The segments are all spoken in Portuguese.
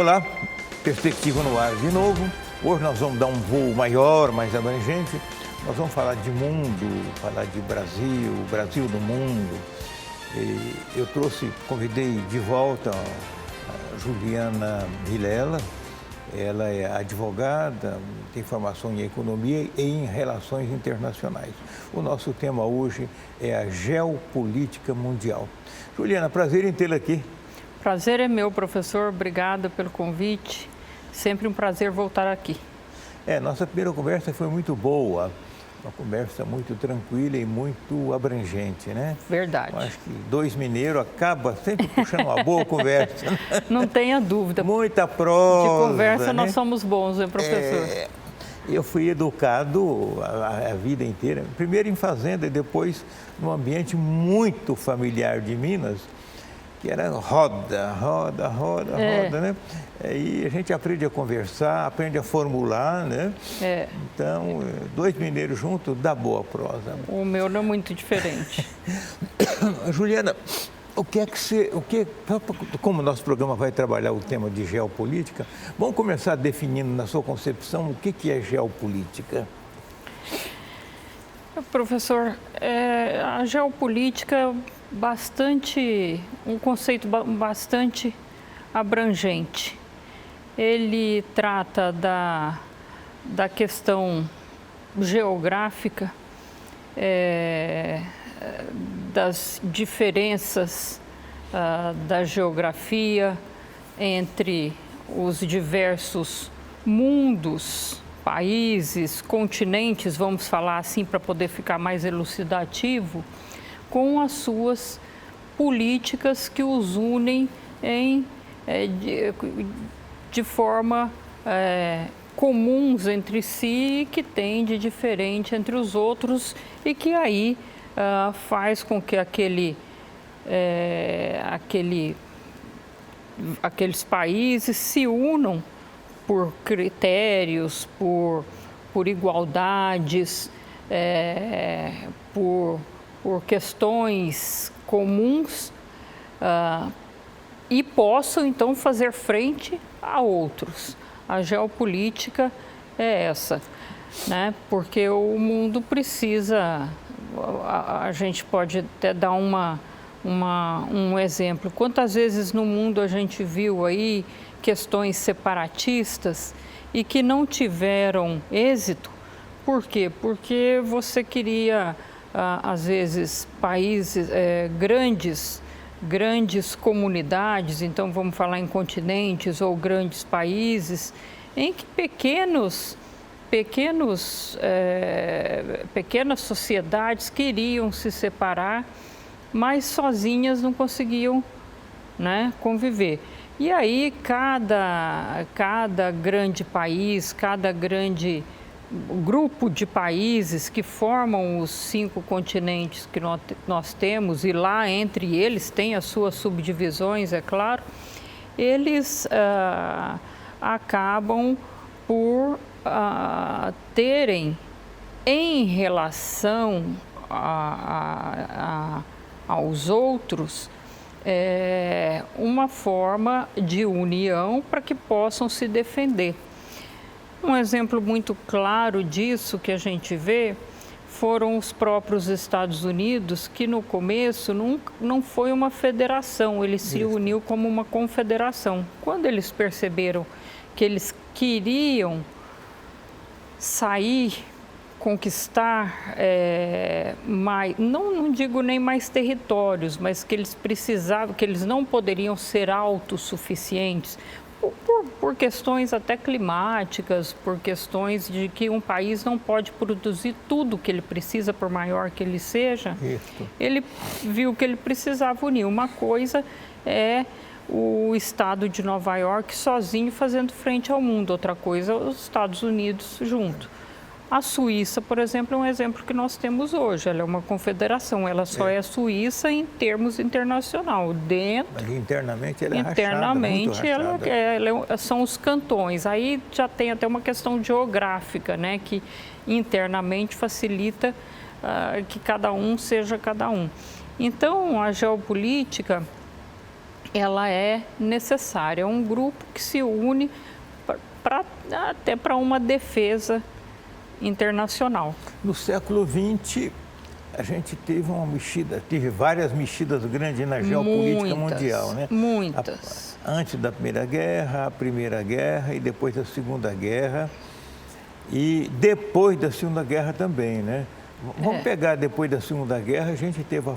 Olá, Perspectiva no Ar de novo. Hoje nós vamos dar um voo maior, mais abrangente. Nós vamos falar de mundo, falar de Brasil, Brasil do mundo. E eu convidei de volta a Juliana Vilela. Ela é advogada, tem formação em economia e em relações internacionais. O nosso tema hoje é a geopolítica mundial. Juliana, prazer em tê-la aqui. Prazer é meu, professor. Obrigada pelo convite. Sempre um prazer voltar aqui. Nossa primeira conversa foi muito boa. Uma conversa muito tranquila e muito abrangente, né? Verdade. Eu acho que dois mineiros acaba sempre puxando uma boa conversa. Não tenha dúvida. Muita prosa. De conversa, né? Nós somos bons, hein, professor? Eu fui educado a vida inteira, primeiro em fazenda e depois num ambiente muito familiar de Minas, que era roda, né? E a gente aprende a conversar, aprende a formular, né? Então, dois mineiros juntos dá boa prosa. O meu não é muito diferente. Juliana, como o nosso programa vai trabalhar o tema de geopolítica, vamos começar definindo na sua concepção o que é geopolítica? Professor, a geopolítica é um conceito bastante abrangente. Ele trata da questão geográfica, das diferenças da geografia entre os diversos mundos, países, continentes, vamos falar assim para poder ficar mais elucidativo, com as suas políticas que os unem de forma comuns entre si, que tem de diferente entre os outros e que aí faz com que aqueles países se unam por critérios, por igualdades, por questões comuns e possam então fazer frente a outros. A geopolítica é essa, né? Porque o mundo precisa, a gente pode até dar um exemplo. Quantas vezes no mundo a gente viu aí questões separatistas e que não tiveram êxito? Por quê? Porque você queria, às vezes, países, grandes comunidades, então vamos falar em continentes ou grandes países, em que pequenas sociedades queriam se separar, mas sozinhas não conseguiam, né, conviver. E aí cada grande país, cada grande grupo de países que formam os 5 continentes que nós temos, e lá entre eles tem as suas subdivisões, é claro, eles acabam por terem, em relação aos outros, uma forma de união para que possam se defender. Um exemplo muito claro disso que a gente vê foram os próprios Estados Unidos, que no começo não foi uma federação, ele se uniu como uma confederação. Quando eles perceberam que eles queriam sair, conquistar não digo nem mais territórios, mas que eles precisavam, que eles não poderiam ser autossuficientes, por questões até climáticas, por questões de que um país não pode produzir tudo que ele precisa, por maior que ele seja. Isso. Ele viu que ele precisava unir. Uma coisa é o estado de Nova York sozinho fazendo frente ao mundo, outra coisa é os Estados Unidos junto. A Suíça, por exemplo, é um exemplo que nós temos hoje. Ela é uma confederação, ela só é suíça em termos internacional. Mas internamente ela é internamente rachada, muito rachada. São os cantões. Aí já tem até uma questão geográfica, né, que internamente facilita que cada um seja cada um. Então, a geopolítica ela é necessária. É um grupo que se une até para uma defesa internacional. No século XX, a gente teve várias mexidas grandes na geopolítica mundial, né? Muitas. Antes da Primeira Guerra, a Primeira Guerra e depois da Segunda Guerra. E depois da Segunda Guerra também, né? Vamos pegar depois da Segunda Guerra, a gente teve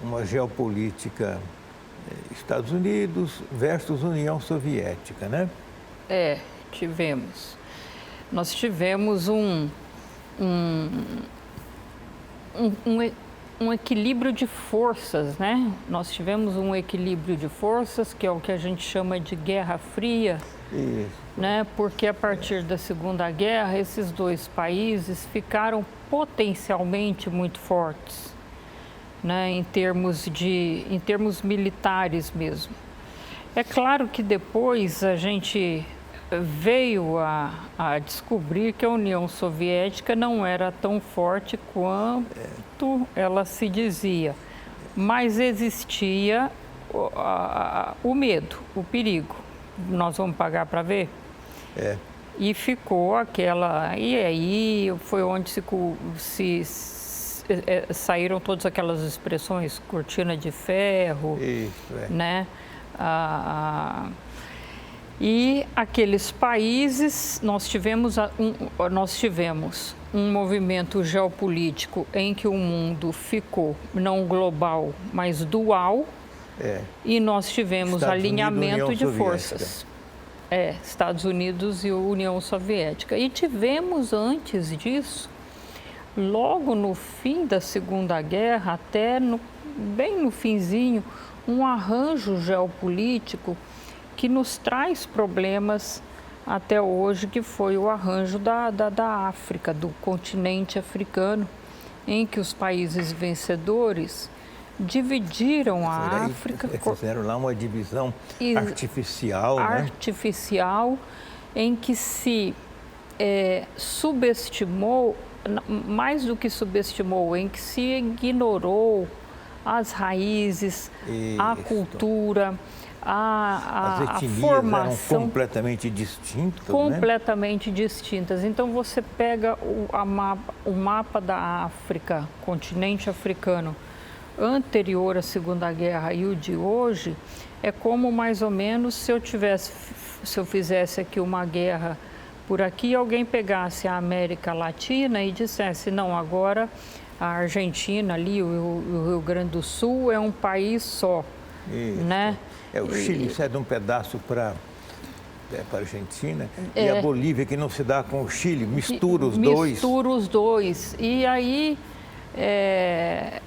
uma geopolítica Estados Unidos versus União Soviética, né? Tivemos. Nós tivemos um equilíbrio de forças, né? Nós tivemos um equilíbrio de forças, que é o que a gente chama de Guerra Fria. Isso. Né? Porque a partir da Segunda Guerra, esses dois países ficaram potencialmente muito fortes, né? Em termos militares mesmo. É claro que depois a gente veio a descobrir que a União Soviética não era tão forte quanto ela se dizia, mas existia o medo, o perigo. Nós vamos pagar para ver? E ficou aquela... E aí foi onde saíram todas aquelas expressões, cortina de ferro, né? E aqueles países, nós tivemos um movimento geopolítico em que o mundo ficou não global, mas dual. E nós tivemos alinhamento de forças. Estados Unidos e União Soviética. E tivemos antes disso, logo no fim da Segunda Guerra, bem no finzinho, um arranjo geopolítico que nos traz problemas até hoje, que foi o arranjo da África, do continente africano, em que os países vencedores dividiram a África. Fizeram lá uma divisão artificial, né? Artificial, em que se subestimou, mais do que subestimou, em que se ignorou as raízes, a cultura, as etnias formação. Eram completamente distintas. Completamente distintas. Então você pega o mapa da África, continente africano, anterior à Segunda Guerra e o de hoje, é como mais ou menos se eu fizesse aqui uma guerra por aqui, alguém pegasse a América Latina e dissesse, não, agora a Argentina ali, o Rio Grande do Sul é um país só, né? O Chile cede um pedaço para a Argentina e a Bolívia, que não se dá com o Chile, mistura os dois. Mistura os dois. E aí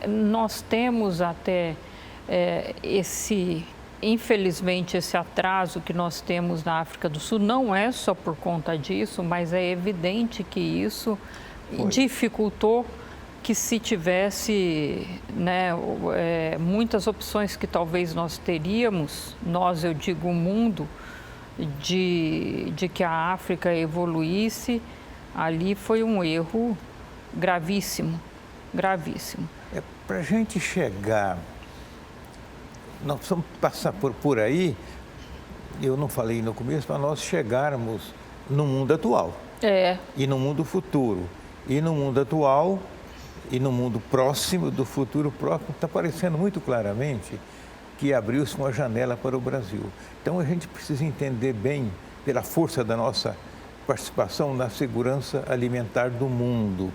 nós temos até infelizmente, esse atraso que nós temos na África do Sul não é só por conta disso, mas é evidente que isso dificultou que se tivesse, né, muitas opções que talvez nós teríamos, eu digo o mundo, de que a África evoluísse, ali foi um erro gravíssimo, gravíssimo. Para a gente chegar, nós precisamos passar por aí, eu não falei no começo, para nós chegarmos no mundo atual. E no mundo futuro. E no mundo atual e no mundo próximo, do futuro próximo, está aparecendo muito claramente que abriu-se uma janela para o Brasil. Então a gente precisa entender bem, pela força da nossa participação na segurança alimentar do mundo.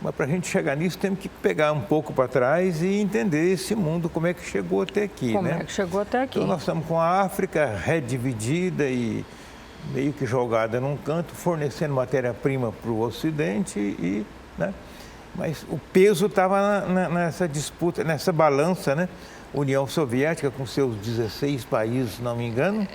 Mas para a gente chegar nisso, temos que pegar um pouco para trás e entender esse mundo, como é que chegou até aqui, Como é que chegou até aqui. Então nós estamos com a África redividida e meio que jogada num canto, fornecendo matéria-prima para o Ocidente, né? Mas o peso estava nessa disputa, nessa balança, né? União Soviética com seus 16 países, se não me engano,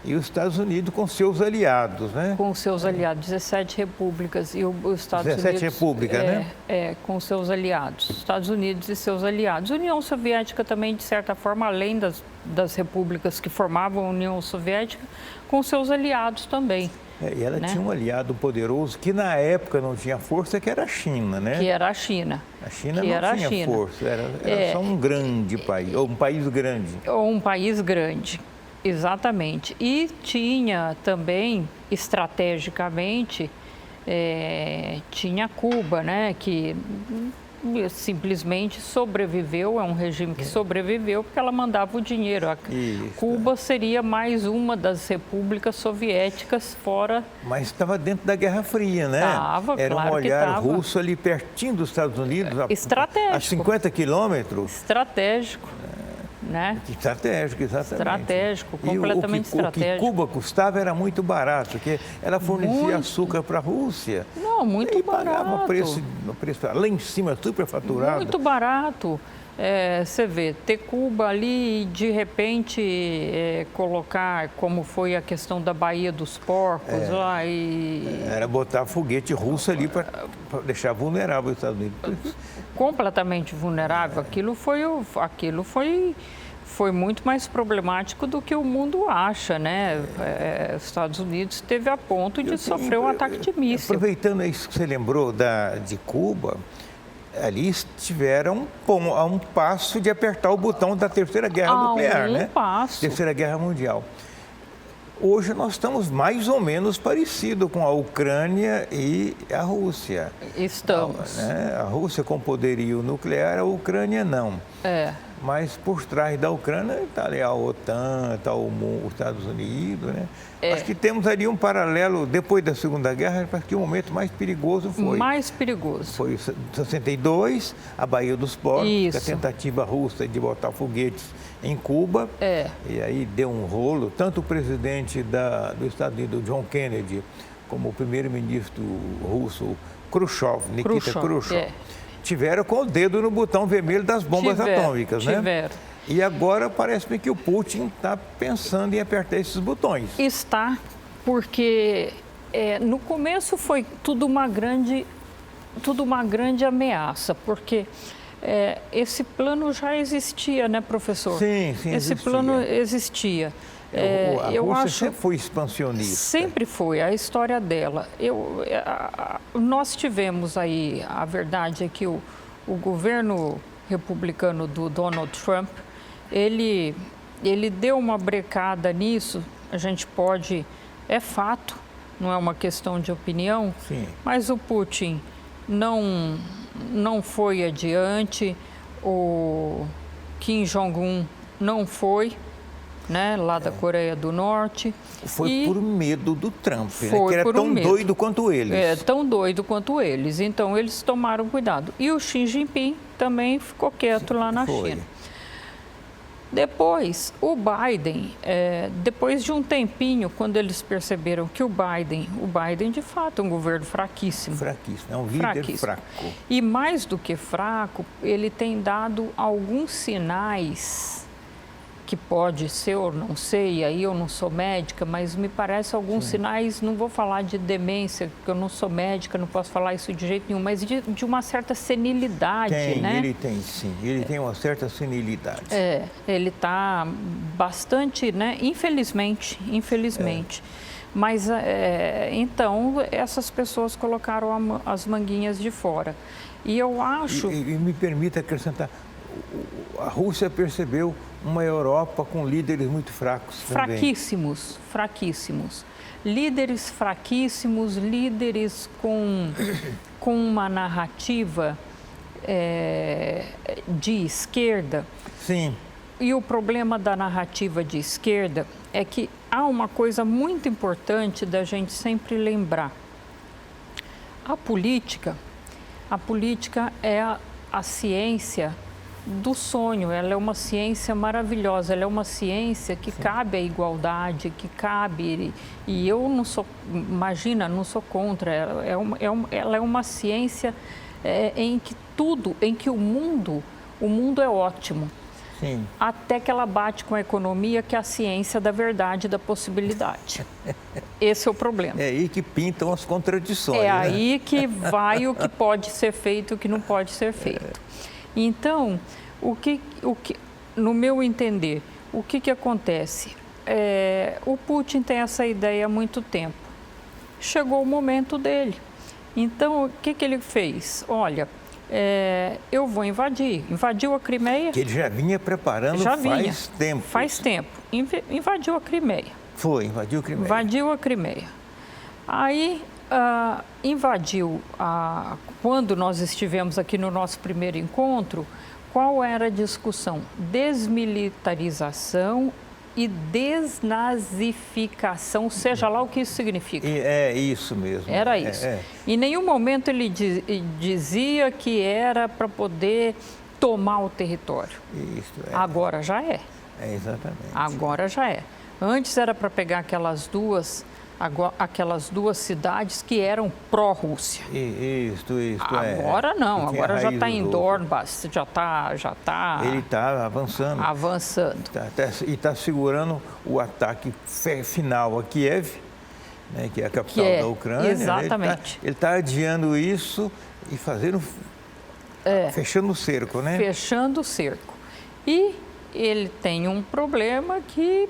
e os Estados Unidos com seus aliados, né? Com seus aliados, 17 repúblicas e os Estados 17 Unidos... 17 repúblicas, né? Com seus aliados, Estados Unidos e seus aliados. A União Soviética também, de certa forma, além das repúblicas que formavam a União Soviética, com seus aliados também. E ela né? tinha um aliado poderoso que na época não tinha força, que era a China, né? Que era a China. A China não tinha força, era só um grande país, ou um país grande. Ou um país grande, exatamente. E tinha também, estrategicamente, tinha Cuba, né? Que simplesmente sobreviveu, é um regime que sobreviveu porque ela mandava o dinheiro. Cuba seria mais uma das repúblicas soviéticas fora... Mas estava dentro da Guerra Fria, né? Era claro um olhar que russo ali pertinho dos Estados Unidos, estratégico. a 50 quilômetros. Estratégico. Né? Estratégico, exatamente. Estratégico, completamente estratégico. O que Cuba custava era muito barato, porque ela fornecia açúcar para a Rússia. Não, muito barato. E pagava preço lá em cima, superfaturado. Muito barato. Você vê, ter Cuba ali e, de repente, colocar, como foi a questão da Baía dos Porcos lá e... Era botar foguete russo ali para deixar vulnerável os Estados Unidos. Completamente vulnerável. Aquilo foi muito mais problemático do que o mundo acha, né? Os Estados Unidos esteve a ponto de sofrer um ataque de míssil. Aproveitando isso que você lembrou de Cuba, ali estiveram a um passo de apertar o botão da Terceira Guerra Nuclear, né? Passo. Terceira Guerra Mundial. Hoje nós estamos mais ou menos parecidos com a Ucrânia e a Rússia. Estamos. A Rússia com poderio nuclear, a Ucrânia não. Mas por trás da Ucrânia está ali a OTAN, está os Estados Unidos, né? Acho que temos ali um paralelo, depois da Segunda Guerra, para que o momento mais perigoso foi... Mais perigoso. Foi em 62, a Baía dos Porcos, a tentativa russa de botar foguetes em Cuba. E aí deu um rolo, tanto o presidente dos Estados Unidos, John Kennedy, como o primeiro-ministro russo, Nikita Khrushchev, tiveram com o dedo no botão vermelho das bombas atômicas, né? Tiveram. E agora parece-me que o Putin está pensando em apertar esses botões. Está, porque no começo foi tudo uma grande ameaça, porque esse plano já existia, né, professor? Sim, esse plano existia. A Rússia sempre foi expansionista. Sempre foi, a história dela. Nós tivemos aí, a verdade é que o governo republicano do Donald Trump, ele deu uma brecada nisso, a gente pode, é fato, não é uma questão de opinião, mas o Putin não foi adiante, o Kim Jong-un não foi, né, lá da Coreia do Norte. Foi por medo do Trump, né, que era tão doido quanto eles. Tão doido quanto eles. Então, eles tomaram cuidado. E o Xi Jinping também ficou quieto lá na China. Depois, o Biden, depois de um tempinho, quando eles perceberam que o Biden de fato é um governo fraquíssimo. Fraquíssimo, é um líder fraco. E mais do que fraco, ele tem dado alguns sinais que pode ser ou não sei, aí eu não sou médica, mas me parece alguns sinais, não vou falar de demência, porque eu não sou médica, não posso falar isso de jeito nenhum, mas de uma certa senilidade, né? Ele tem sim, ele tem uma certa senilidade. Ele está bastante, né? Infelizmente. Mas, então, essas pessoas colocaram as manguinhas de fora. E eu acho... E me permita acrescentar, a Rússia percebeu uma Europa com líderes muito fracos também. Fraquíssimos. Líderes fraquíssimos, líderes com uma narrativa de esquerda. Sim. E o problema da narrativa de esquerda é que há uma coisa muito importante da gente sempre lembrar. A política é a ciência do sonho, ela é uma ciência maravilhosa, ela é uma ciência que cabe à igualdade, que cabe, e eu não sou, imagina, não sou contra, ela é uma ciência em que o mundo é ótimo. Sim. Até que ela bate com a economia, que é a ciência da verdade e da possibilidade. Esse é o problema. É aí que pintam as contradições. É aí que vai o que pode ser feito e o que não pode ser feito. Então, no meu entender, o que acontece? O Putin tem essa ideia há muito tempo. chegou o momento dele. Então, o que ele fez? Olha, eu vou invadir. Invadiu a Crimeia. Que ele já vinha preparando faz tempo. Faz tempo. Invadiu a Crimeia. Invadiu a Crimeia. Invadiu a Crimeia. Aí, invadiu, quando nós estivemos aqui no nosso primeiro encontro, qual era a discussão? Desmilitarização e desnazificação, seja lá o que isso significa. É isso mesmo. Era isso. Em nenhum momento ele dizia que era para poder tomar o território. Isso, Agora já é. Exatamente. Agora já é. Antes era para pegar aquelas duas cidades que eram pró-Rússia. Isso. Agora não, agora já está em Donbas, já está... Ele está avançando. E está segurando o ataque final a Kiev, né, que é a capital da Ucrânia. Exatamente. Ele está adiando isso e fechando o cerco, né? Fechando o cerco. E ele tem um problema que,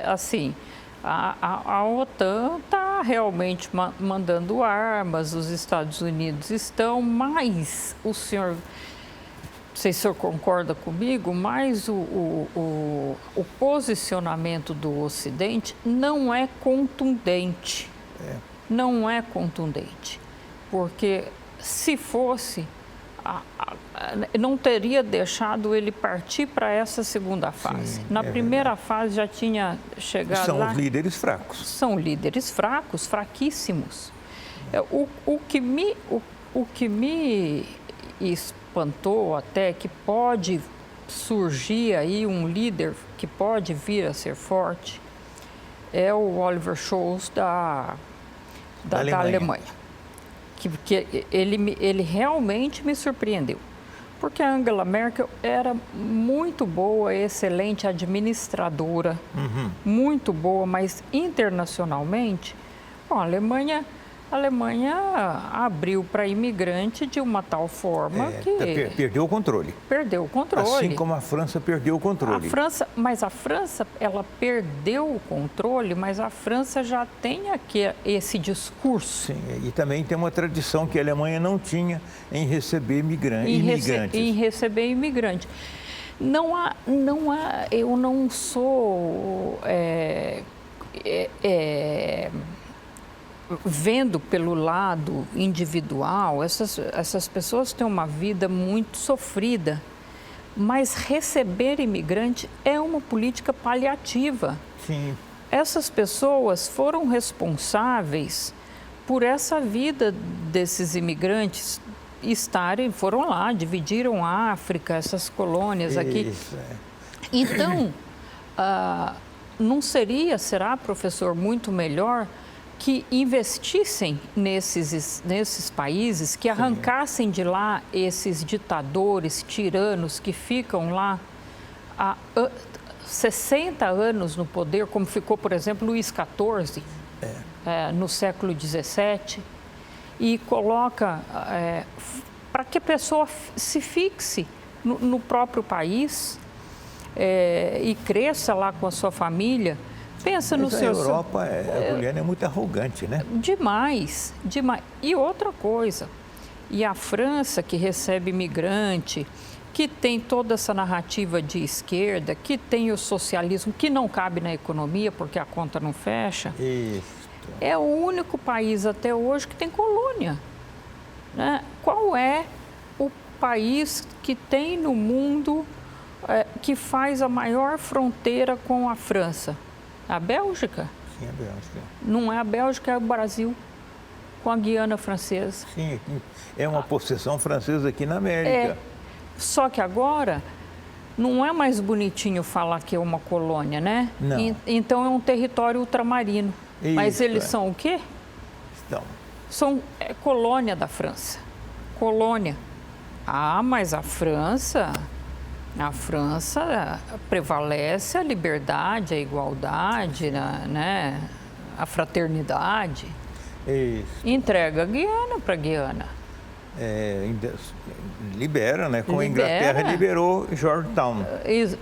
assim... A OTAN está realmente mandando armas, os Estados Unidos estão, mas o senhor, não sei se o senhor concorda comigo, mas o posicionamento do Ocidente não é contundente. Não é contundente, porque se fosse, não teria deixado ele partir para essa segunda fase. Na primeira fase já tinha chegado lá... São os líderes fracos. São líderes fracos, fraquíssimos. O que me espantou até que pode surgir aí um líder que pode vir a ser forte é o Oliver Scholz da Alemanha. Que ele realmente me surpreendeu, porque a Angela Merkel era muito boa, excelente administradora, muito boa, mas internacionalmente, bom, a Alemanha abriu para imigrante de uma tal forma que... Perdeu o controle. Perdeu o controle. Assim como a França perdeu o controle. Mas a França, ela perdeu o controle, mas a França já tem aqui esse discurso. Sim, e também tem uma tradição que a Alemanha não tinha em receber imigrantes. Em receber imigrante. Eu não sou... vendo pelo lado individual, essas pessoas têm uma vida muito sofrida, mas receber imigrante é uma política paliativa. Sim. Essas pessoas foram responsáveis por essa vida desses imigrantes foram lá, dividiram a África, essas colônias aqui. Então, não será, professor, muito melhor que investissem nesses países, que arrancassem de lá esses ditadores, tiranos que ficam lá há 60 anos no poder, como ficou, por exemplo, Luís XIV, no século XVII, e coloca para que a pessoa se fixe no próprio país e cresça lá com a sua família. Pensa no seu... A Europa, a Juliana, é muito arrogante, né? Demais. E outra coisa, e a França, que recebe imigrante, que tem toda essa narrativa de esquerda, que tem o socialismo, que não cabe na economia porque a conta não fecha, é o único país até hoje que tem colônia, né? Qual é o país que tem no mundo que faz a maior fronteira com a França? A Bélgica? Sim, a Bélgica. Não é a Bélgica, é o Brasil, com a Guiana Francesa. Sim, é uma possessão francesa aqui na América. Só que agora não é mais bonitinho falar que é uma colônia, né? Não. Então é um território ultramarino. Mas eles são o quê? São colônia da França. Colônia. Mas a França prevalece a liberdade, a igualdade, né? A fraternidade. Isso. Entrega a Guiana para a Guiana. libera, né? Como a Inglaterra liberou Georgetown.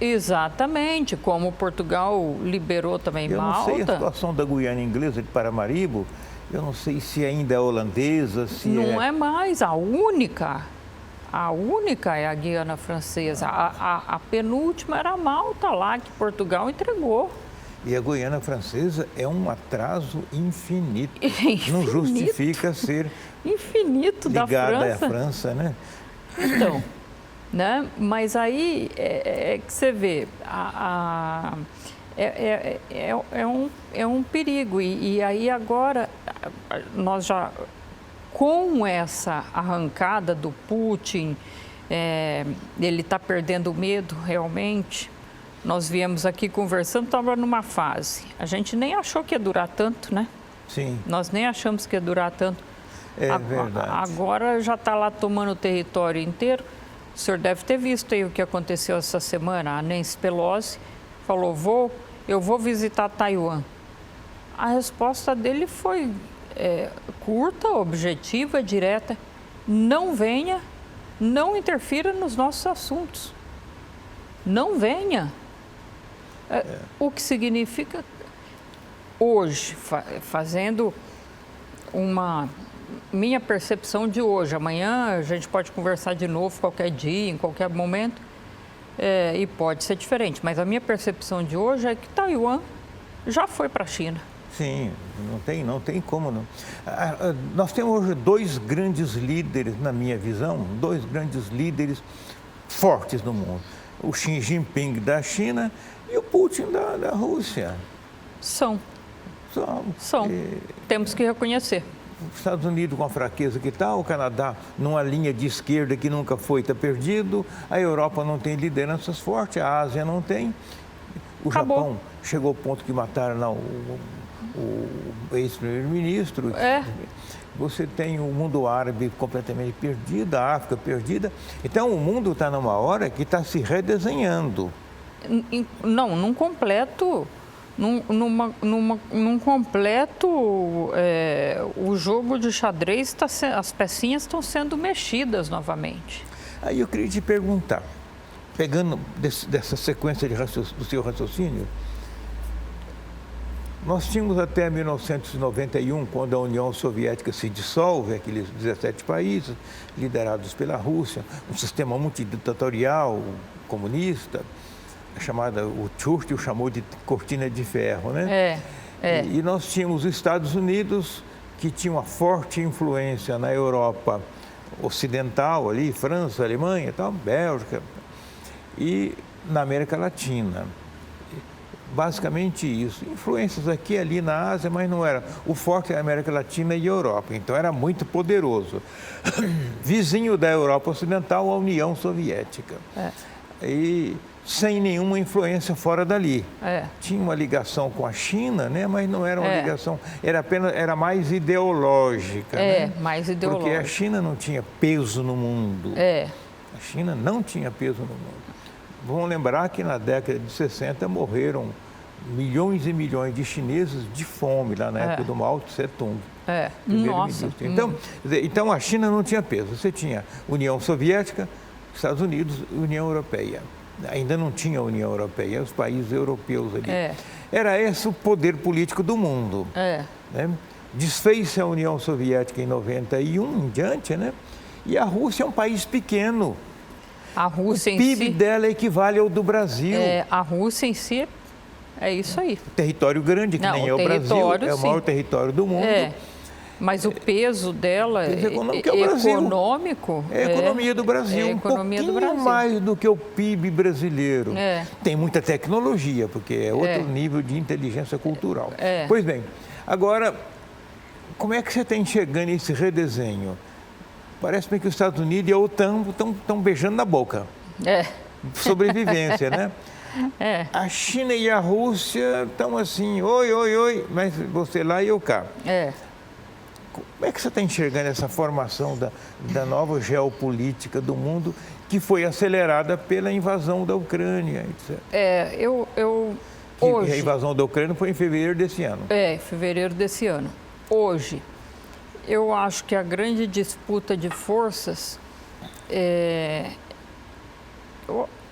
Exatamente, como Portugal liberou também Malta. Eu não sei a situação da Guiana Inglesa de Paramaribo, eu não sei se ainda é holandesa, se não é mais a única é a Guiana Francesa. A penúltima era a Malta lá, que Portugal entregou. E a Guiana Francesa é um atraso infinito. Não justifica ser infinito ligada à França, né? Então, né? Mas aí que você vê, é um perigo. E aí agora, nós já, com essa arrancada do Putin, ele está perdendo o medo realmente. Nós viemos aqui conversando, estava numa fase. A gente nem achou que ia durar tanto, né? Sim. Nós nem achamos que ia durar tanto. É verdade. Agora já está lá tomando o território inteiro. O senhor deve ter visto aí o que aconteceu essa semana. A Nancy Pelosi falou, eu vou visitar Taiwan. A resposta dele foi curta, objetiva, direta. Não venha, não interfira nos nossos assuntos. Não venha. O que significa, hoje, fazendo uma minha percepção de hoje, amanhã a gente pode conversar de novo qualquer dia, em qualquer momento, e pode ser diferente, mas a minha percepção de hoje é que Taiwan já foi para a China. Sim, não tem como não. Nós temos hoje dois grandes líderes, na minha visão, dois grandes líderes fortes no mundo. O Xi Jinping da China e o Putin da Rússia. São. Temos que reconhecer. Os Estados Unidos com a fraqueza que está, o Canadá numa linha de esquerda que nunca foi, está perdido, a Europa não tem lideranças fortes, a Ásia não tem. O Japão chegou ao ponto que mataram lá o ex-primeiro-ministro. Você tem o mundo árabe completamente perdido, a África perdida. Então, o mundo está numa hora que está se redesenhando. Não, num completo... Num completo, o jogo de xadrez, as pecinhas estão sendo mexidas novamente. Aí eu queria te perguntar, pegando dessa sequência do seu raciocínio, nós tínhamos até 1991, quando a União Soviética se dissolve, aqueles 17 países liderados pela Rússia, um sistema multiditatorial, comunista, o Churchill chamou de cortina de ferro, né? E nós tínhamos os Estados Unidos, que tinha uma forte influência na Europa ocidental, ali, França, Alemanha, tal, Bélgica, e na América Latina. Basicamente isso. Influências aqui e ali na Ásia, mas não era. O forte é a América Latina e a Europa, então era muito poderoso. Vizinho da Europa Ocidental, a União Soviética. E sem nenhuma influência fora dali. Tinha uma ligação com a China, né? Mas não era uma ligação, era mais ideológica. Mais ideológica. Porque a China não tinha peso no mundo. A China não tinha peso no mundo. Vamos lembrar que na década de 60 morreram milhões e milhões de chineses de fome, lá na época do Mao Tse-tung. Nossa. Então a China não tinha peso. Você tinha União Soviética, Estados Unidos e União Europeia. Ainda não tinha a União Europeia, os países europeus ali. Era esse o poder político do mundo. Né? Desfez-se a União Soviética em 91 em diante, né? E a Rússia é um país pequeno. A Rússia o PIB dela equivale ao do Brasil. A Rússia em si é isso aí. Território grande, que nem é o Brasil, é o maior território do mundo. Mas o peso dela econômico é o Brasil. Econômico. É a economia do Brasil, um pouquinho mais do que o PIB brasileiro. Tem muita tecnologia, porque é outro nível de inteligência cultural. Pois bem, agora, como é que você está enxergando esse redesenho? Parece-me que os Estados Unidos e a OTAN estão beijando na boca. Sobrevivência, né? A China e a Rússia estão assim, oi, mas você lá e eu cá. Como é que você está enxergando essa formação da nova geopolítica do mundo que foi acelerada pela invasão da Ucrânia, etc? Hoje, a invasão da Ucrânia foi em fevereiro desse ano. Fevereiro desse ano. Hoje, Eu acho que a grande disputa de forças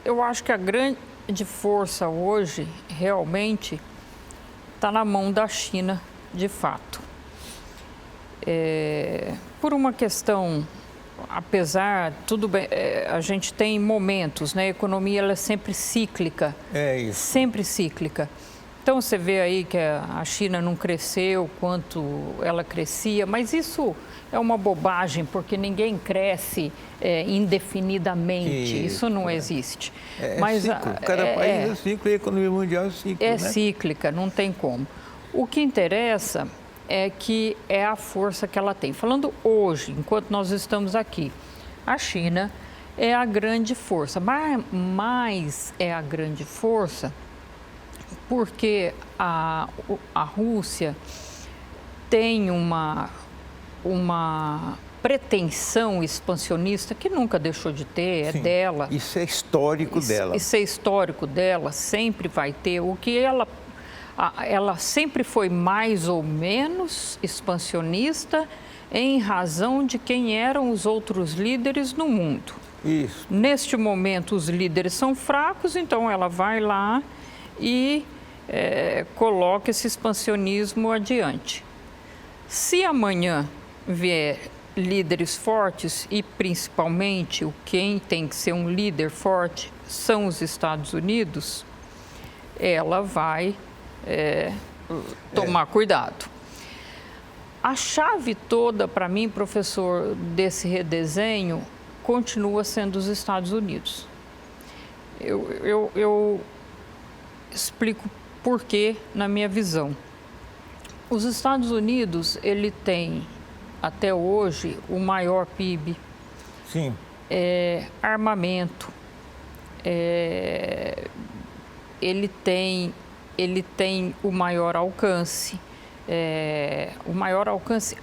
eu acho que a grande força hoje realmente está na mão da China, de fato. Por uma questão, apesar, tudo bem, a gente tem momentos, né? A economia ela é sempre cíclica. É isso. Sempre cíclica. Então, você vê aí que a China não cresceu quanto ela crescia, mas isso é uma bobagem, porque ninguém cresce indefinidamente. Isso não existe. Mas ciclo. Cada país é ciclo e a economia mundial é ciclo, né? Cíclica, não tem como. O que interessa é que é a força que ela tem. Falando hoje, enquanto nós estamos aqui, a China é a grande força, mas é a grande força porque a Rússia tem uma pretensão expansionista que nunca deixou de ter, Sim, dela. Isso é histórico dela. Isso é histórico dela, sempre vai ter. O que ela sempre foi mais ou menos expansionista em razão de quem eram os outros líderes no mundo. Isso. Neste momento, os líderes são fracos, então ela vai lá e coloca esse expansionismo adiante. Se amanhã vier líderes fortes e principalmente quem tem que ser um líder forte são os Estados Unidos, ela vai tomar cuidado. A chave toda para mim, professor, desse redesenho continua sendo os Estados Unidos. Eu explico por quê na minha visão. Os Estados Unidos, ele tem até hoje o maior PIB, Sim. Armamento, ele tem o maior alcance,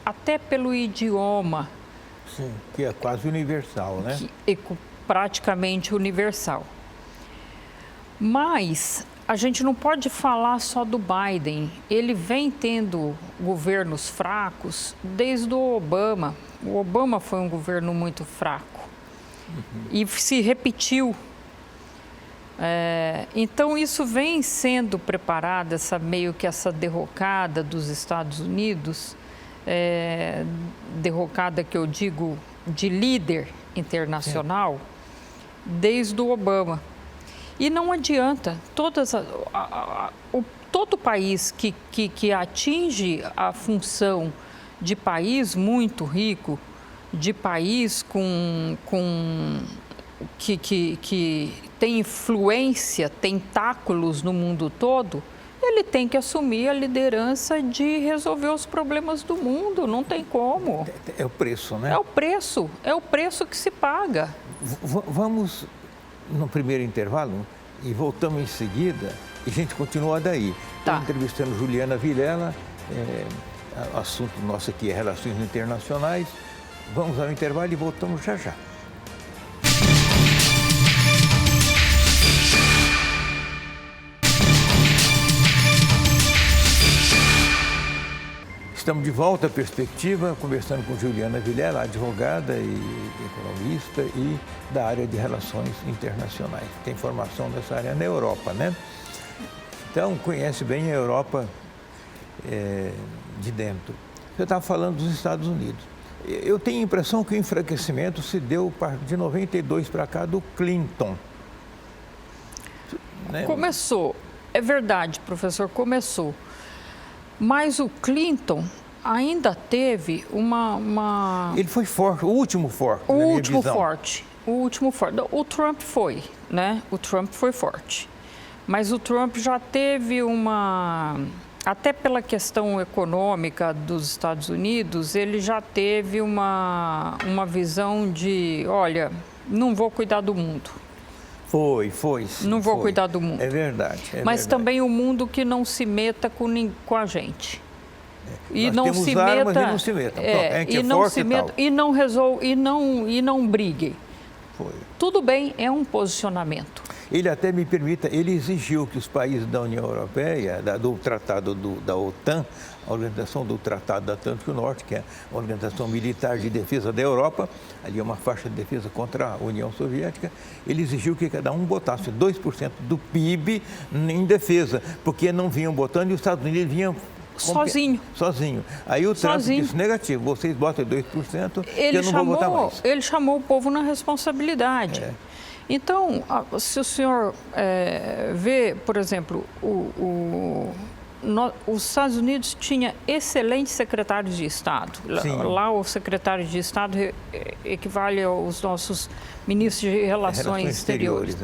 até pelo idioma. Sim, que é quase universal, né? Praticamente universal. Mas a gente não pode falar só do Biden. Ele vem tendo governos fracos desde o Obama. O Obama foi um governo muito fraco. E se repetiu. Então, isso vem sendo preparado, meio que essa derrocada dos Estados Unidos, derrocada que eu digo de líder internacional, desde o Obama. E não adianta, todo país que atinge a função de país muito rico, de país que tem influência, tentáculos no mundo todo, ele tem que assumir a liderança de resolver os problemas do mundo, não tem como. É o preço, né? É o preço que se paga. Vamos no primeiro intervalo e voltamos em seguida e a gente continua daí. Tá. Estou entrevistando Juliana Vilela, assunto nosso aqui é Relações Internacionais. Vamos ao intervalo e voltamos já já. Estamos de volta à Perspectiva, conversando com Juliana Vilela, advogada e economista e da área de relações internacionais. Tem formação nessa área na Europa, né? Então, conhece bem a Europa de dentro. Você estava falando dos Estados Unidos. Eu tenho a impressão que o enfraquecimento se deu de 92 para cá do Clinton. Né? Começou, é verdade, professor, começou. Mas o Clinton ainda teve uma... Ele foi forte, o último forte, O último forte. O Trump foi, né? O Trump foi forte. Mas o Trump já teve até pela questão econômica dos Estados Unidos, ele já teve uma visão de, olha, não vou cuidar do mundo. Foi. Não vou cuidar do mundo. É verdade. Mas também o mundo que não se meta com a gente. E não se meta. E não se meta. E não briguem. Foi. Tudo bem, é um posicionamento. Ele até me permita, ele exigiu que os países da União Europeia, do Tratado da OTAN, a Organização do Tratado do Atlântico Norte, que é a Organização Militar de Defesa da Europa, ali é uma faixa de defesa contra a União Soviética, ele exigiu que cada um botasse 2% do PIB em defesa, porque não vinham botando e os Estados Unidos vinham sozinho. Aí o Trump disse, negativo, vocês botam 2%, eu não vou botar mais. Ele chamou o povo na responsabilidade. Então, se o senhor vê, por exemplo, os Estados Unidos tinha excelentes secretários de Estado. Lá o secretário de Estado equivale aos nossos ministros de Relações Exteriores.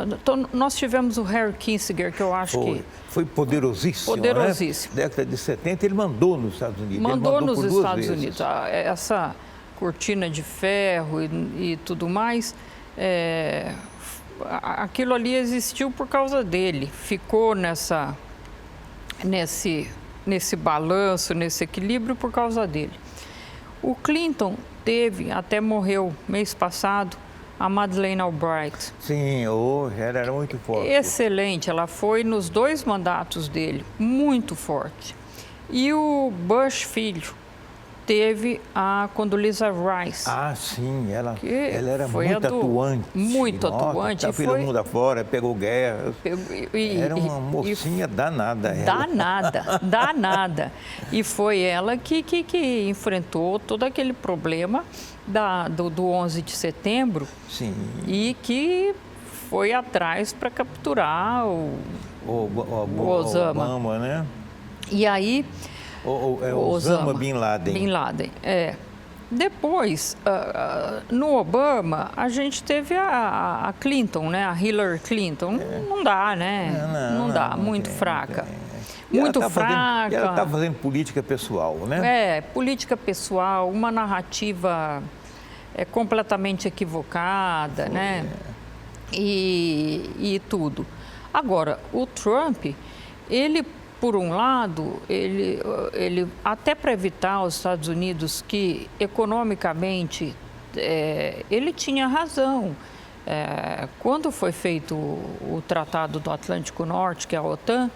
Então, nós tivemos o Harry Kissinger, que eu acho que... Foi poderosíssimo, poderosíssimo. Né? Década de 70, ele mandou nos Estados Unidos. Mandou nos Estados Unidos. Essa cortina de ferro e tudo mais, aquilo ali existiu por causa dele. Ficou nesse balanço, nesse equilíbrio por causa dele. O Clinton até morreu mês passado, a Madeleine Albright. Sim, ela era muito forte. Excelente, ela foi nos 2 mandatos dele, muito forte. E o Bush filho teve a Condoleezza Rice. Sim, ela era muito atuante. Muito atuante. Tá pelo mundo afora, pegou guerra. Era uma mocinha danada. Danada. E foi ela que enfrentou todo aquele problema do 11 de setembro. Sim. E que foi atrás para capturar o Obama, né? E aí... Osama Bin Laden. Depois, no Obama, a gente teve a Clinton, né? A Hillary Clinton. Não dá, né? Não dá, muito fraca. Muito fraca. Ela está fazendo política pessoal, né? Política pessoal, uma narrativa completamente equivocada, né? E tudo. Agora, o Trump, ele... Por um lado, ele até para evitar os Estados Unidos, que economicamente ele tinha razão. Quando foi feito o Tratado do Atlântico Norte, que é a OTAN,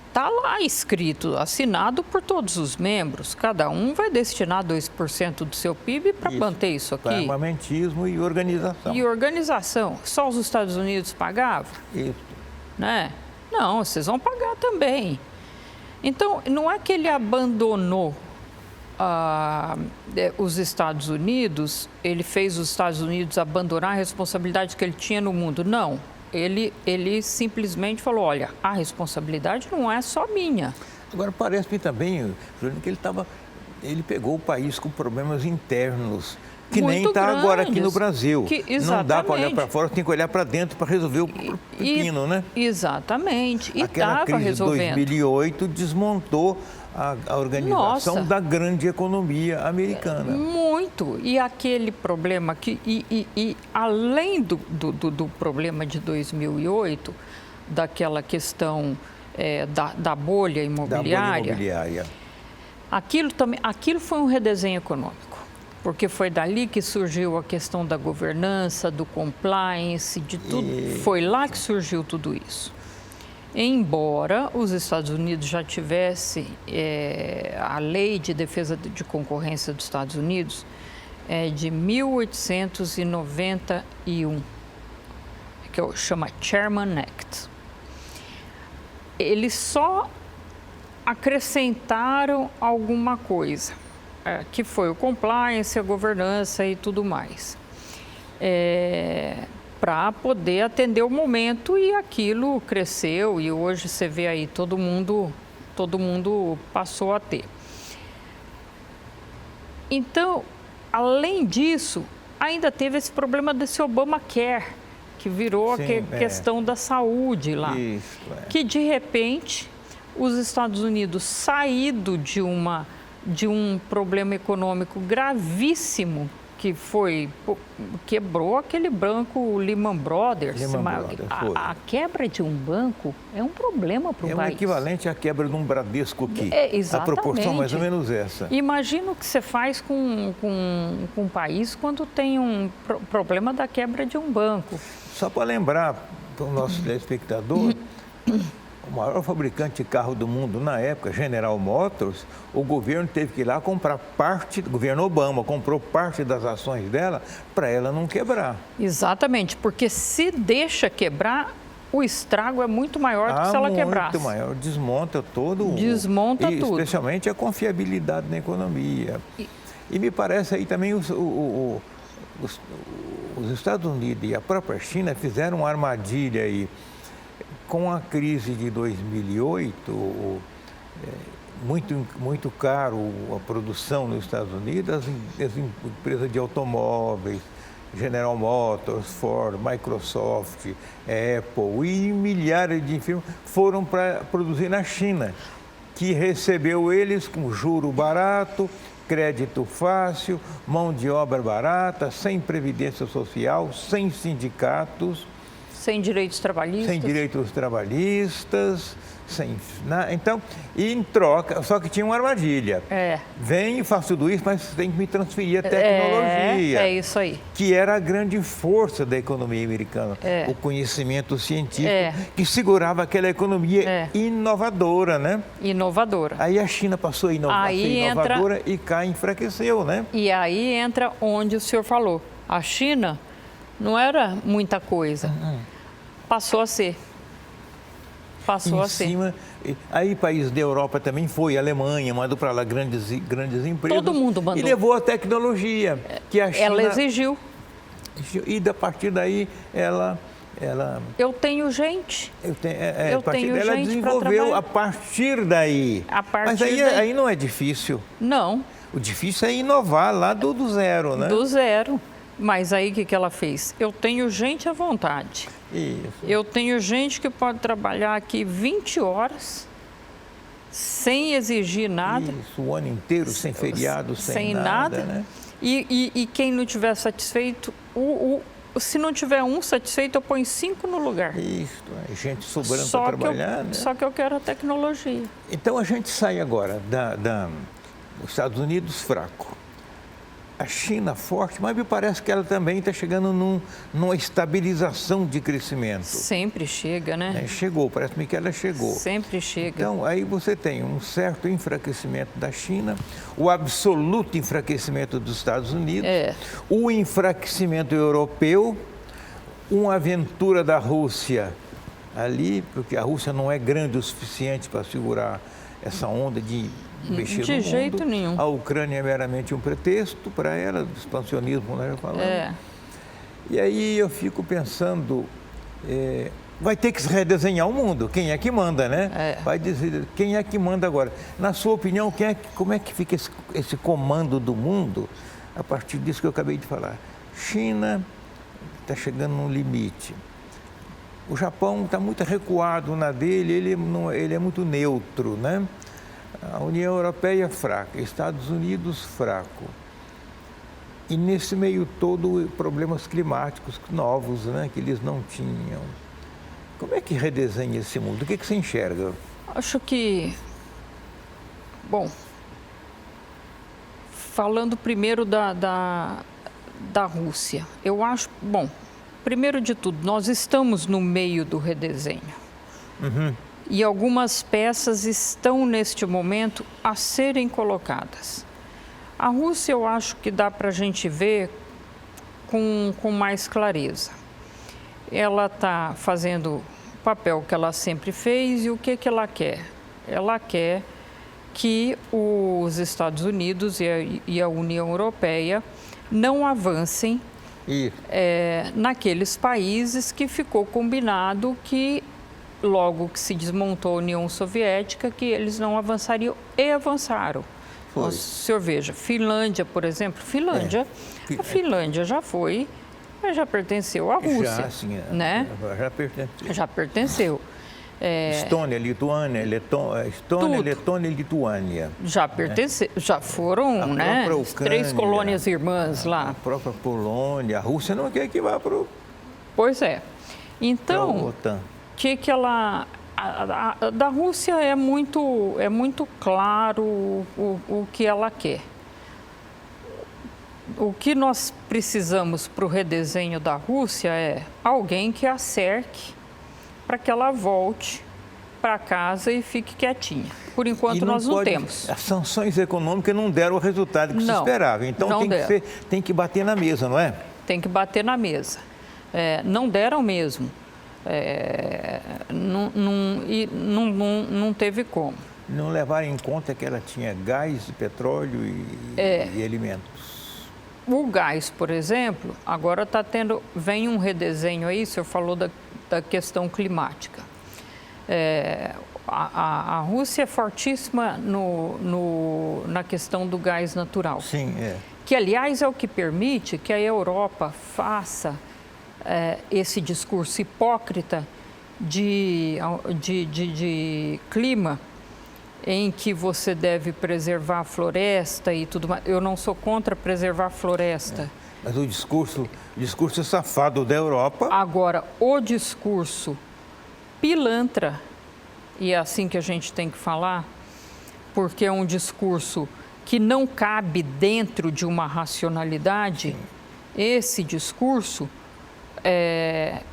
está lá escrito, assinado por todos os membros. Cada um vai destinar 2% do seu PIB para manter isso aqui. Para armamentismo e organização. Só os Estados Unidos pagavam? Isso. Né? Não, vocês vão pagar também. Então, não é que ele abandonou os Estados Unidos, ele fez os Estados Unidos abandonar a responsabilidade que ele tinha no mundo. Não, ele simplesmente falou, olha, a responsabilidade não é só minha. Agora, parece-me também, que ele pegou o país com problemas internos, que muito nem está agora aqui no Brasil. Não dá para olhar para fora, tem que olhar para dentro para resolver o pepino, né? Exatamente. E aquela crise resolvendo. de 2008 desmontou a organização da grande economia americana. Muito. E aquele problema e além do problema de 2008, daquela questão da bolha imobiliária. Aquilo foi um redesenho econômico. Porque foi dali que surgiu a questão da governança, do compliance, de tudo. Foi lá que surgiu tudo isso. Embora os Estados Unidos já tivessem a Lei de Defesa de Concorrência dos Estados Unidos de 1891, que chama Sherman Act. Eles só acrescentaram alguma coisa. Que foi o compliance, a governança e tudo mais, para poder atender o momento, e aquilo cresceu e hoje você vê aí todo mundo passou a ter. Então, além disso, ainda teve esse problema desse Obamacare, que virou a questão da saúde lá, que de repente os Estados Unidos, saído de um problema econômico gravíssimo, que quebrou aquele banco Lehman Brothers. A quebra de um banco é um problema para o país. É um equivalente à quebra de um Bradesco aqui. Exatamente. A proporção mais ou menos essa. Imagina o que você faz com um país quando tem um problema da quebra de um banco. Só para lembrar para o nosso telespectador, o maior fabricante de carro do mundo na época, General Motors, o governo teve que ir lá comprar parte, o governo Obama comprou parte das ações dela para ela não quebrar. Exatamente, porque se deixa quebrar, o estrago é muito maior do que se ela quebrasse. Muito maior, desmonta todo. Desmonta tudo. Especialmente a confiabilidade na economia. E me parece aí também os Estados Unidos e a própria China fizeram uma armadilha aí. Com a crise de 2008, muito caro a produção nos Estados Unidos, as empresas de automóveis, General Motors, Ford, Microsoft, Apple e milhares de firmas foram para produzir na China, que recebeu eles com juro barato, crédito fácil, mão de obra barata, sem previdência social, sem sindicatos. Sem direitos trabalhistas. Sem direitos trabalhistas, então, e em troca, só que tinha uma armadilha. Vem e faz tudo isso, mas tem que me transferir a tecnologia. É isso aí. Que era a grande força da economia americana. O conhecimento científico que segurava aquela economia inovadora, né? Inovadora. Aí a China passou a ser inovadora e cá enfraqueceu, né? E aí entra onde o senhor falou. A China não era muita coisa. Passou a ser. Aí país da Europa também foi, a Alemanha mandou para lá grandes empresas. Todo mundo mandou. E levou a tecnologia que a China... Ela exigiu. E a partir daí ela... Eu tenho gente. Ela desenvolveu a partir daí. Mas aí não é difícil. Não. O difícil é inovar lá do zero, né? Do zero. Mas aí o que ela fez? Eu tenho gente à vontade. Isso. Eu tenho gente que pode trabalhar aqui 20 horas sem exigir nada. Isso, o ano inteiro, sem feriado, sem nada. Né? E quem não tiver satisfeito, se não tiver um satisfeito, eu ponho 5 no lugar. Isso, gente sobrando para trabalhar. Né? Só que eu quero a tecnologia. Então a gente sai agora dos Estados Unidos fraco. A China forte, mas me parece que ela também está chegando numa estabilização de crescimento. Sempre chega, né? Chegou, parece-me que ela chegou. Sempre chega. Então, aí você tem um certo enfraquecimento da China, o absoluto enfraquecimento dos Estados Unidos, o enfraquecimento europeu, uma aventura da Rússia ali, porque a Rússia não é grande o suficiente para segurar essa onda de mexer no mundo. De jeito nenhum. A Ucrânia é meramente um pretexto para ela, do expansionismo, como nós já falamos. E aí eu fico pensando, vai ter que se redesenhar o mundo. Quem é que manda, né? Vai dizer, quem é que manda agora? Na sua opinião, como é que fica esse comando do mundo a partir disso que eu acabei de falar? China está chegando num limite. O Japão está muito recuado na dele, ele é muito neutro, né? A União Europeia fraca, Estados Unidos fraco. E nesse meio todo, problemas climáticos novos, né, que eles não tinham. Como é que redesenha esse mundo? O que você enxerga? Acho que... Bom, falando primeiro da Rússia, eu acho... Bom, primeiro de tudo, nós estamos no meio do redesenho. E algumas peças estão, neste momento, a serem colocadas. A Rússia, eu acho que dá para a gente ver com mais clareza. Ela está fazendo o papel que ela sempre fez e o que ela quer? Ela quer que os Estados Unidos e a União Europeia não avancem naqueles países que ficou combinado que, logo que se desmontou a União Soviética, que eles não avançariam e avançaram. O senhor veja, Finlândia, por exemplo, a Finlândia já foi, mas já pertenceu à Rússia, né? Já pertenceu. Já pertenceu. Estônia, Lituânia, Estônia, Letônia e Lituânia. Já foram, né? As 3 colônias irmãs lá. A própria Polônia, a Rússia não quer que vá para o... Pois é. Então, que ela... Da Rússia é muito claro o que ela quer. O que nós precisamos para o redesenho da Rússia é alguém que a cerque para que ela volte para casa e fique quietinha. Por enquanto, nós não temos. As sanções econômicas não deram o resultado que se esperava. Então, tem que bater na mesa, não é? Tem que bater na mesa. Não deram mesmo. Não teve como. Não levaram em conta que ela tinha gás, petróleo e alimentos. O gás, por exemplo, agora está vem um redesenho aí, o senhor falou da questão climática. A Rússia é fortíssima na questão do gás natural. Sim, Que, aliás, é o que permite que a Europa faça esse discurso hipócrita de clima, em que você deve preservar a floresta e tudo mais. Eu não sou contra preservar a floresta. Mas o discurso safado da Europa... Agora, o discurso pilantra, e é assim que a gente tem que falar, porque é um discurso que não cabe dentro de uma racionalidade. Esse discurso,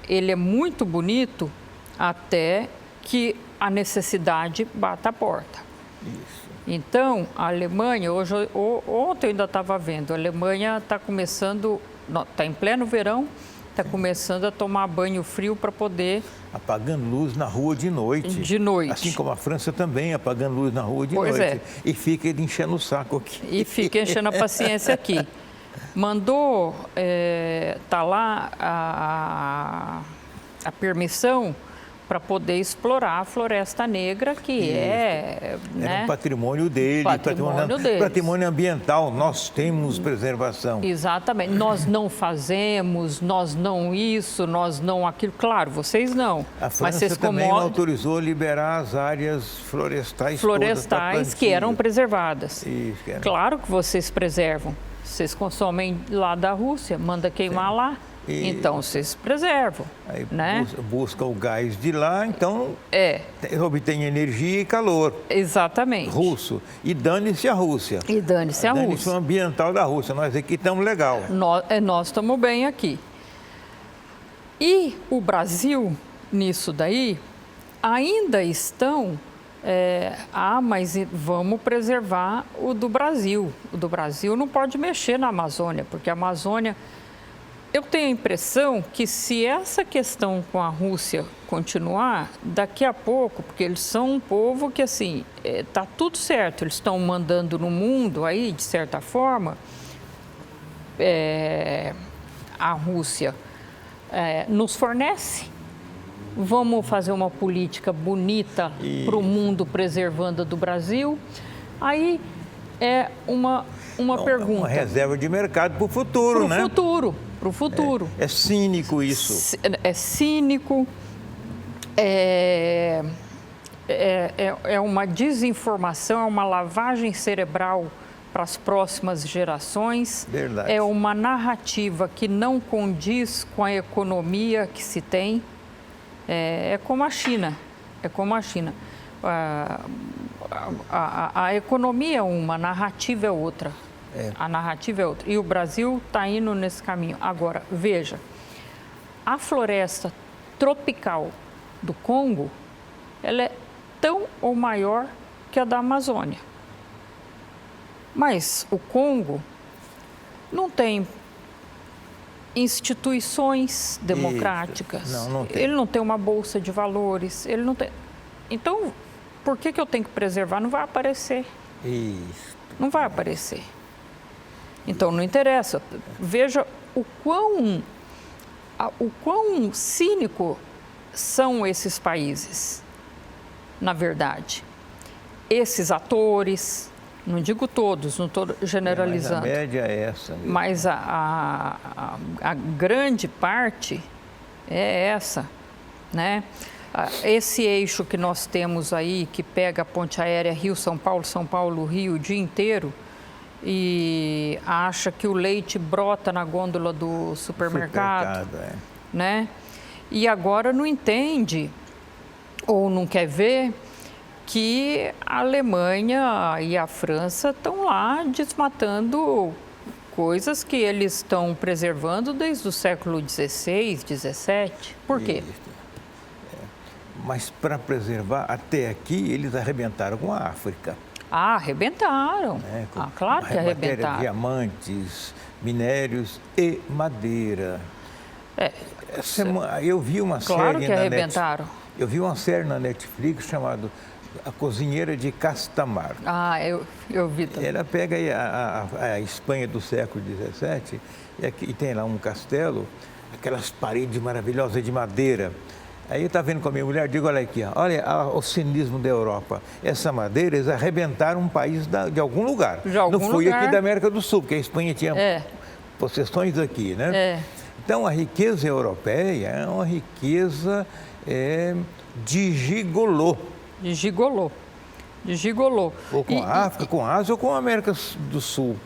ele é muito bonito até que a necessidade bata a porta. Isso. Então, a Alemanha, ontem eu ainda estava vendo, a Alemanha está começando, está em pleno verão, está começando a tomar banho frio para poder... Apagando luz na rua de noite. De noite. Assim como a França também, apagando luz na rua de noite. E fica enchendo o saco aqui. E fica enchendo a paciência aqui. Mandou, está lá a permissão para poder explorar a Floresta Negra, que é um patrimônio dele, patrimônio ambiental. Nós temos preservação. Exatamente. Nós não fazemos, nós não isso, nós não aquilo. Claro, vocês não. A França também autorizou liberar as áreas florestais que eram preservadas. Isso, Claro que vocês preservam. Vocês consomem lá da Rússia, manda queimar lá. Então, vocês preservam, aí né? Busca o gás de lá, então obtém energia e calor. Exatamente. Russo. E dane-se a Rússia. Dane-se o ambiental da Rússia. Nós aqui estamos legal. Nós estamos bem aqui. E o Brasil, nisso daí, ainda estão... mas vamos preservar o do Brasil. O do Brasil não pode mexer na Amazônia, porque a Amazônia... Eu tenho a impressão que se essa questão com a Rússia continuar, daqui a pouco, porque eles são um povo que, assim, tá tudo certo, eles estão mandando no mundo aí, de certa forma, a Rússia nos fornece. Vamos fazer uma política bonita para o mundo preservando do Brasil. Aí é uma pergunta. Uma reserva de mercado para o futuro, né? Para o futuro. É cínico isso. É cínico, é uma desinformação, é uma lavagem cerebral para as próximas gerações. Verdade. É uma narrativa que não condiz com a economia que se tem. É como a China. A economia é uma, a narrativa é outra. A narrativa é outra. E o Brasil está indo nesse caminho. Agora, veja, a floresta tropical do Congo, ela é tão ou maior que a da Amazônia. Mas o Congo não tem instituições democráticas. Não tem. Ele não tem uma bolsa de valores, ele não tem... Então, por que eu tenho que preservar? Não vai aparecer. Isso. Não vai aparecer. Então, não interessa. Veja o quão cínico são esses países, na verdade. Esses atores, não digo todos, não estou generalizando. Mas a média é essa. Mesmo. Mas a grande parte é essa, né? esse eixo que nós temos aí, que pega a ponte aérea Rio-São Paulo-Rio o dia inteiro, e acha que o leite brota na gôndola do supermercado, né? E agora não entende ou não quer ver que a Alemanha e a França estão lá desmatando coisas que eles estão preservando desde o século XVI, XVII. Por quê? Mas para preservar, até aqui, eles arrebentaram com a África. Arrebentaram. Claro que arrebentaram. Diamantes, minérios e madeira. Eu vi uma claro série que arrebentaram. Eu vi uma série na Netflix chamada A Cozinheira de Castamar. Eu vi também. Ela pega aí a Espanha do século XVII e tem lá um castelo, aquelas paredes maravilhosas de madeira. Aí eu estava vendo com a minha mulher, digo, olha aqui, olha o cinismo da Europa. Essa madeira, eles arrebentaram um país de algum lugar. Não foi aqui da América do Sul, porque a Espanha tinha possessões aqui, né? Então, a riqueza europeia é uma riqueza de gigolô. De gigolô. Ou com a África, com a Ásia ou com a América do Sul.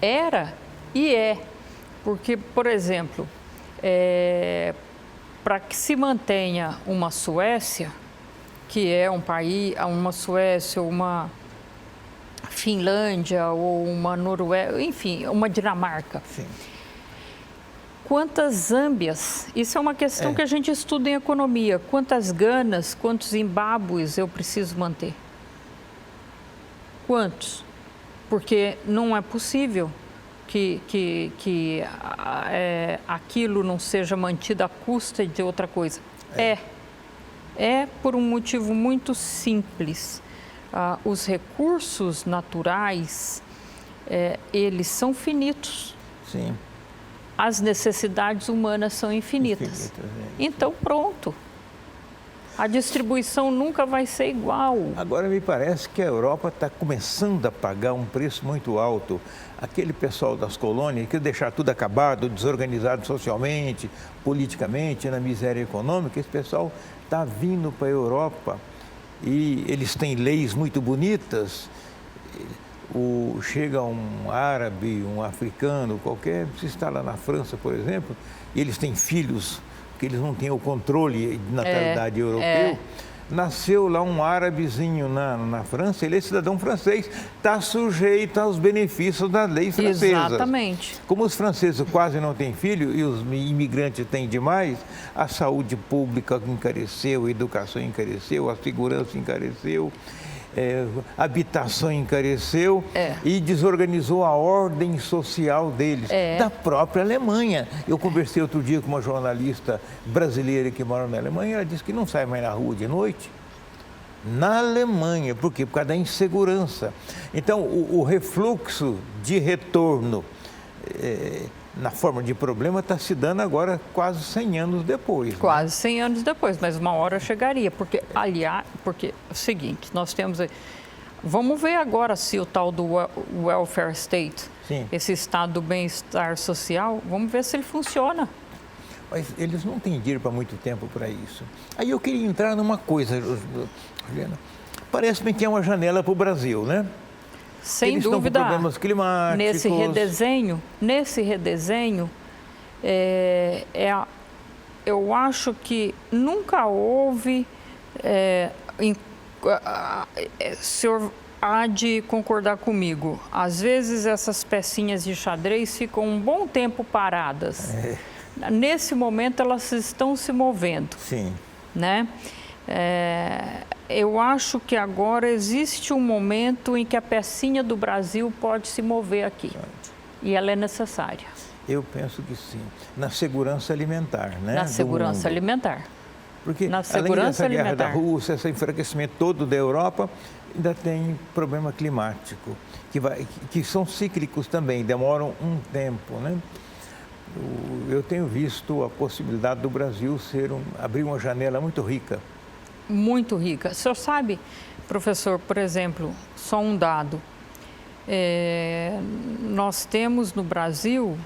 Era e é. Porque, por exemplo, para que se mantenha uma Suécia, que é um país, uma Suécia, uma Finlândia ou uma Noruega, enfim, uma Dinamarca. Sim. Quantas Zâmbias, isso é uma questão que a gente estuda em economia, quantas Ganas, quantos Zimbábues eu preciso manter? Quantos? Porque não é possível que aquilo não seja mantido à custa de outra coisa. É por um motivo muito simples. Os recursos naturais, eles são finitos. Sim. As necessidades humanas são infinitas. Então, pronto. A distribuição nunca vai ser igual. Agora, me parece que a Europa está começando a pagar um preço muito alto. Aquele pessoal das colônias que deixar tudo acabado, desorganizado socialmente, politicamente, na miséria econômica, esse pessoal está vindo para a Europa e eles têm leis muito bonitas. Chega um árabe, um africano, qualquer, se está lá na França, por exemplo, e eles têm filhos, que eles não têm o controle de natalidade europeu. Nasceu lá um árabezinho na França, ele é cidadão francês, está sujeito aos benefícios das leis francesas. Exatamente. Como os franceses quase não têm filho e os imigrantes têm demais, a saúde pública encareceu, a educação encareceu, a segurança encareceu. A habitação encareceu e desorganizou a ordem social deles, da própria Alemanha. Eu conversei outro dia com uma jornalista brasileira que mora na Alemanha, ela disse que não sai mais na rua de noite. Na Alemanha, por quê? Por causa da insegurança. Então, o refluxo de retorno na forma de problema está se dando agora quase 100 anos depois. Quase 100 anos depois, mas uma hora chegaria, porque, aliás, porque é o seguinte, nós temos... Vamos ver agora se o tal do welfare state, esse estado do bem-estar social, vamos ver se ele funciona. Mas eles não têm dinheiro para muito tempo para isso. Aí eu queria entrar numa coisa, Juliana. Parece-me que é uma janela para o Brasil, né? Sem eles dúvida, estão com problemas climáticos. Nesse redesenho, eu acho que nunca houve, o senhor há de concordar comigo, às vezes essas pecinhas de xadrez ficam um bom tempo paradas. Nesse momento elas estão se movendo. Sim. Né? Eu acho que agora existe um momento em que a pecinha do Brasil pode se mover aqui. E ela é necessária. Eu penso que sim. Na segurança alimentar, né? Na segurança alimentar. Porque na além segurança dessa guerra alimentar. da Rússia, esse enfraquecimento todo da Europa, ainda tem problema climático, que são cíclicos também, demoram um tempo, né? Eu tenho visto a possibilidade do Brasil abrir uma janela muito rica. Muito rica. O senhor sabe, professor, por exemplo, só um dado. Nós temos no Brasil,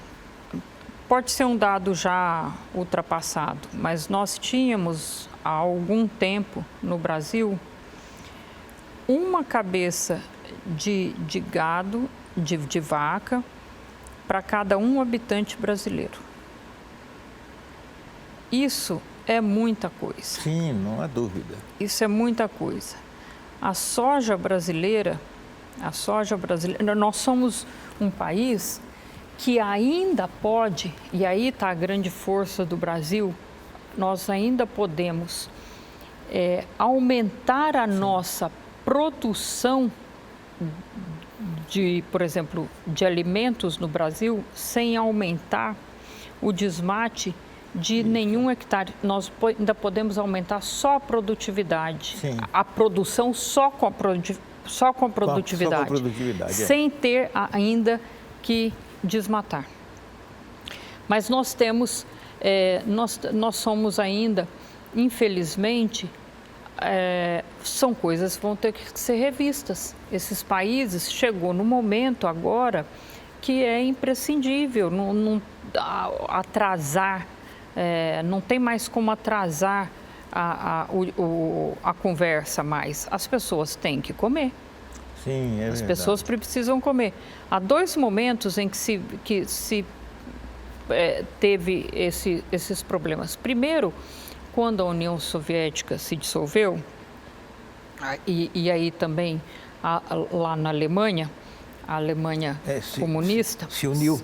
pode ser um dado já ultrapassado, mas nós tínhamos há algum tempo no Brasil uma cabeça de gado, de vaca, para cada um habitante brasileiro. Isso é muita coisa. Sim, não há dúvida. Isso é muita coisa. A soja brasileira, nós somos um país que ainda pode, e aí está a grande força do Brasil, nós ainda podemos aumentar a nossa produção de, por exemplo, de alimentos no Brasil sem aumentar o desmate de nenhum hectare. Nós ainda podemos aumentar só a produtividade, Sim. a produção só com a produtividade, sem ter ainda que desmatar. Mas nós temos, nós somos ainda, infelizmente, são coisas que vão ter que ser revistas. Esses países chegou no momento agora que é imprescindível não atrasar, não tem mais como atrasar a conversa mais. As pessoas têm que comer. Sim, é As verdade. pessoas precisam comer. Há 2 momentos em que se teve esses problemas. Primeiro, quando a União Soviética se dissolveu, e aí também lá na Alemanha, a Alemanha comunista se uniu.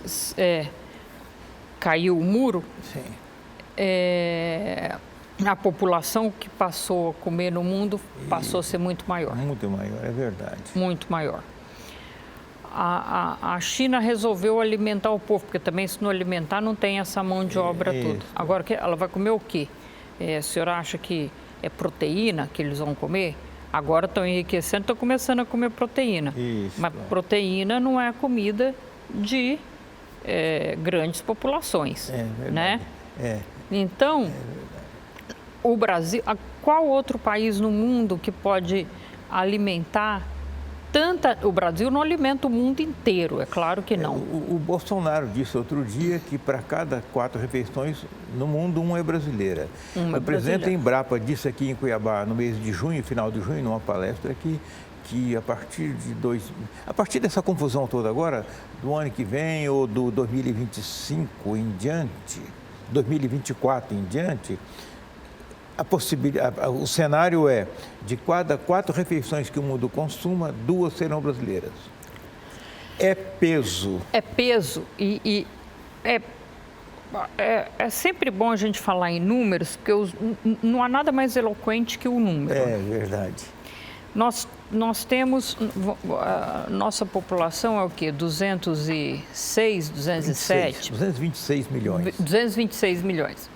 Caiu o muro. Sim. A população que passou a comer no mundo passou a ser muito maior. Muito maior, é verdade. Muito maior. A China resolveu alimentar o povo, porque também se não alimentar não tem essa mão de obra toda. Agora, ela vai comer o quê? A senhora acha que é proteína que eles vão comer? Agora estão enriquecendo, estão começando a comer proteína. Isso, mas proteína não é comida de grandes populações. É verdade. Né? É. Então, o Brasil, qual outro país no mundo que pode alimentar tanta... O Brasil não alimenta o mundo inteiro, é claro que não. O Bolsonaro disse outro dia que para cada 4 refeições no mundo, uma é brasileira. O presidente Embrapa disse aqui em Cuiabá, no mês de junho, final de junho, numa palestra, que a partir dessa confusão toda agora, do ano que vem ou do 2025 em diante, 2024 em diante, o cenário é de cada 4 refeições que o mundo consuma, 2 serão brasileiras. É peso. É peso e é sempre bom a gente falar em números, porque não há nada mais eloquente que o número. É verdade. Nós temos, nossa população é o quê? 206, 207? 226 milhões. 226 milhões.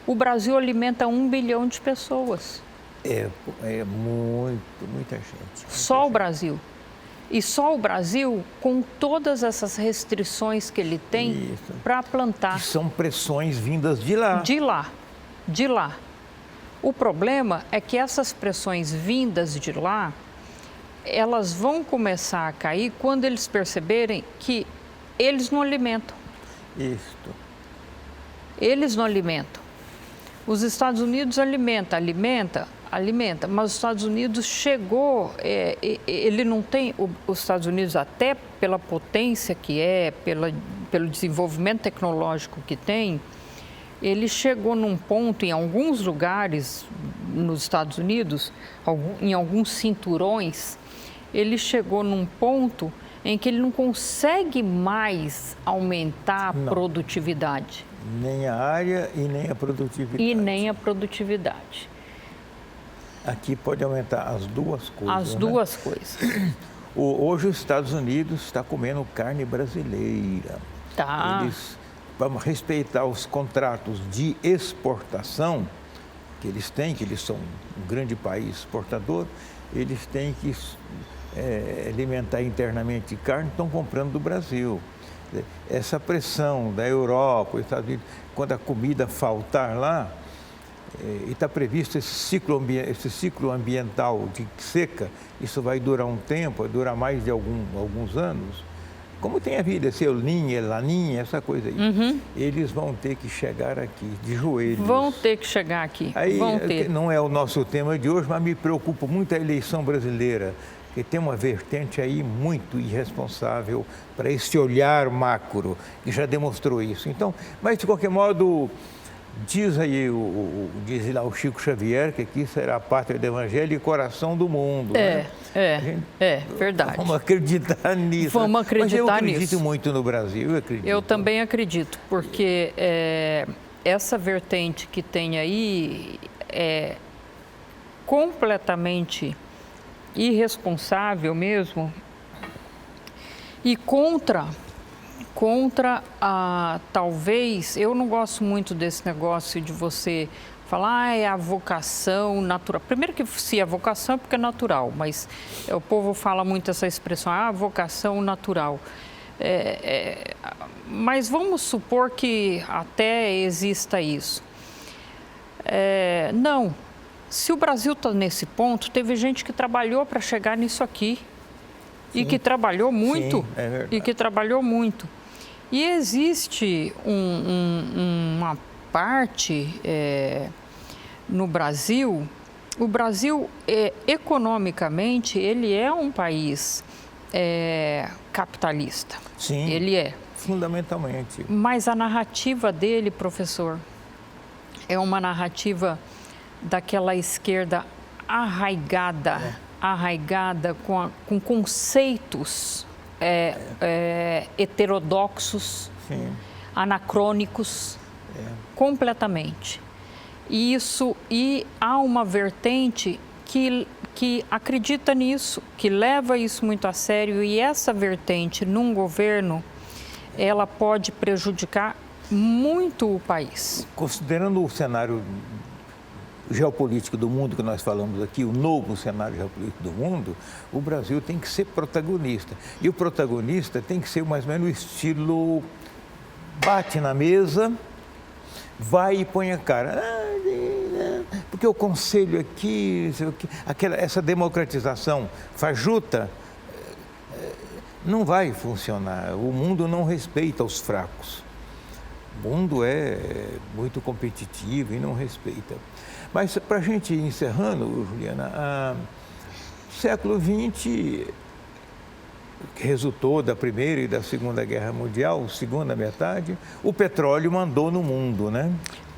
O Brasil alimenta 1 bilhão de pessoas. É muita gente. Só o Brasil. E só o Brasil, com todas essas restrições que ele tem para plantar. Que são pressões vindas de lá. De lá. O problema é que essas pressões vindas de lá, elas vão começar a cair quando eles perceberem que eles não alimentam. Isso. Eles não alimentam. Os Estados Unidos alimenta, mas os Estados Unidos chegou, ele não tem, os Estados Unidos até pela potência que pelo desenvolvimento tecnológico que tem, ele chegou num ponto, em alguns lugares nos Estados Unidos, em alguns cinturões, ele chegou num ponto em que ele não consegue mais aumentar a produtividade. Nem a área e nem a produtividade. Aqui pode aumentar as duas coisas. As duas coisas. Hoje os Estados Unidos está comendo carne brasileira. Tá. Eles vão respeitar os contratos de exportação que eles têm, que eles são um grande país exportador, eles têm que alimentar internamente carne, estão comprando do Brasil. Essa pressão da Europa, Estados Unidos, quando a comida faltar lá, e está previsto esse ciclo ambiental de seca, isso vai durar um tempo, vai durar mais de alguns anos. como tem a vida, seu Ninha, Laninha, essa coisa aí. Eles vão ter que chegar aqui, de joelhos. Vão ter que chegar aqui, aí, vão ter. Não é o nosso tema de hoje, mas me preocupa muito a eleição brasileira, que tem uma vertente aí muito irresponsável para esse olhar macro, que já demonstrou isso. Então, mas de qualquer modo, diz aí, diz lá o Chico Xavier, que aqui será a pátria do evangelho e coração do mundo. Verdade. Vamos acreditar nisso. Vamos acreditar nisso. Mas eu acredito muito no Brasil, eu acredito. Eu também acredito, porque essa vertente que tem aí é completamente irresponsável mesmo e contra talvez, eu não gosto muito desse negócio de você falar, é a vocação natural. Primeiro que se é vocação é porque é natural, mas o povo fala muito essa expressão, a vocação natural. Mas vamos supor que até exista isso. Não, se o Brasil está nesse ponto, teve gente que trabalhou para chegar nisso aqui. Sim. E que trabalhou muito. Sim, é verdade. E que trabalhou muito. E existe uma parte no Brasil. O Brasil, economicamente, ele é um país capitalista. Sim, ele é. Fundamentalmente. Mas a narrativa dele, professor, é uma narrativa daquela esquerda arraigada com conceitos heterodoxos, sim, anacrônicos, completamente. E há uma vertente que acredita nisso, que leva isso muito a sério, e essa vertente num governo, ela pode prejudicar muito o país. Considerando o cenário geopolítico do mundo que nós falamos aqui, o novo cenário geopolítico do mundo, o Brasil tem que ser protagonista. E o protagonista tem que ser mais ou menos o estilo bate na mesa, vai e põe a cara. Porque o conselho aqui, essa democratização fajuta não vai funcionar. O mundo não respeita os fracos. O mundo é muito competitivo e não respeita. Mas, para a gente ir encerrando, Juliana, século XX, que resultou da Primeira e da Segunda Guerra Mundial, segunda metade, o petróleo mandou no mundo, né?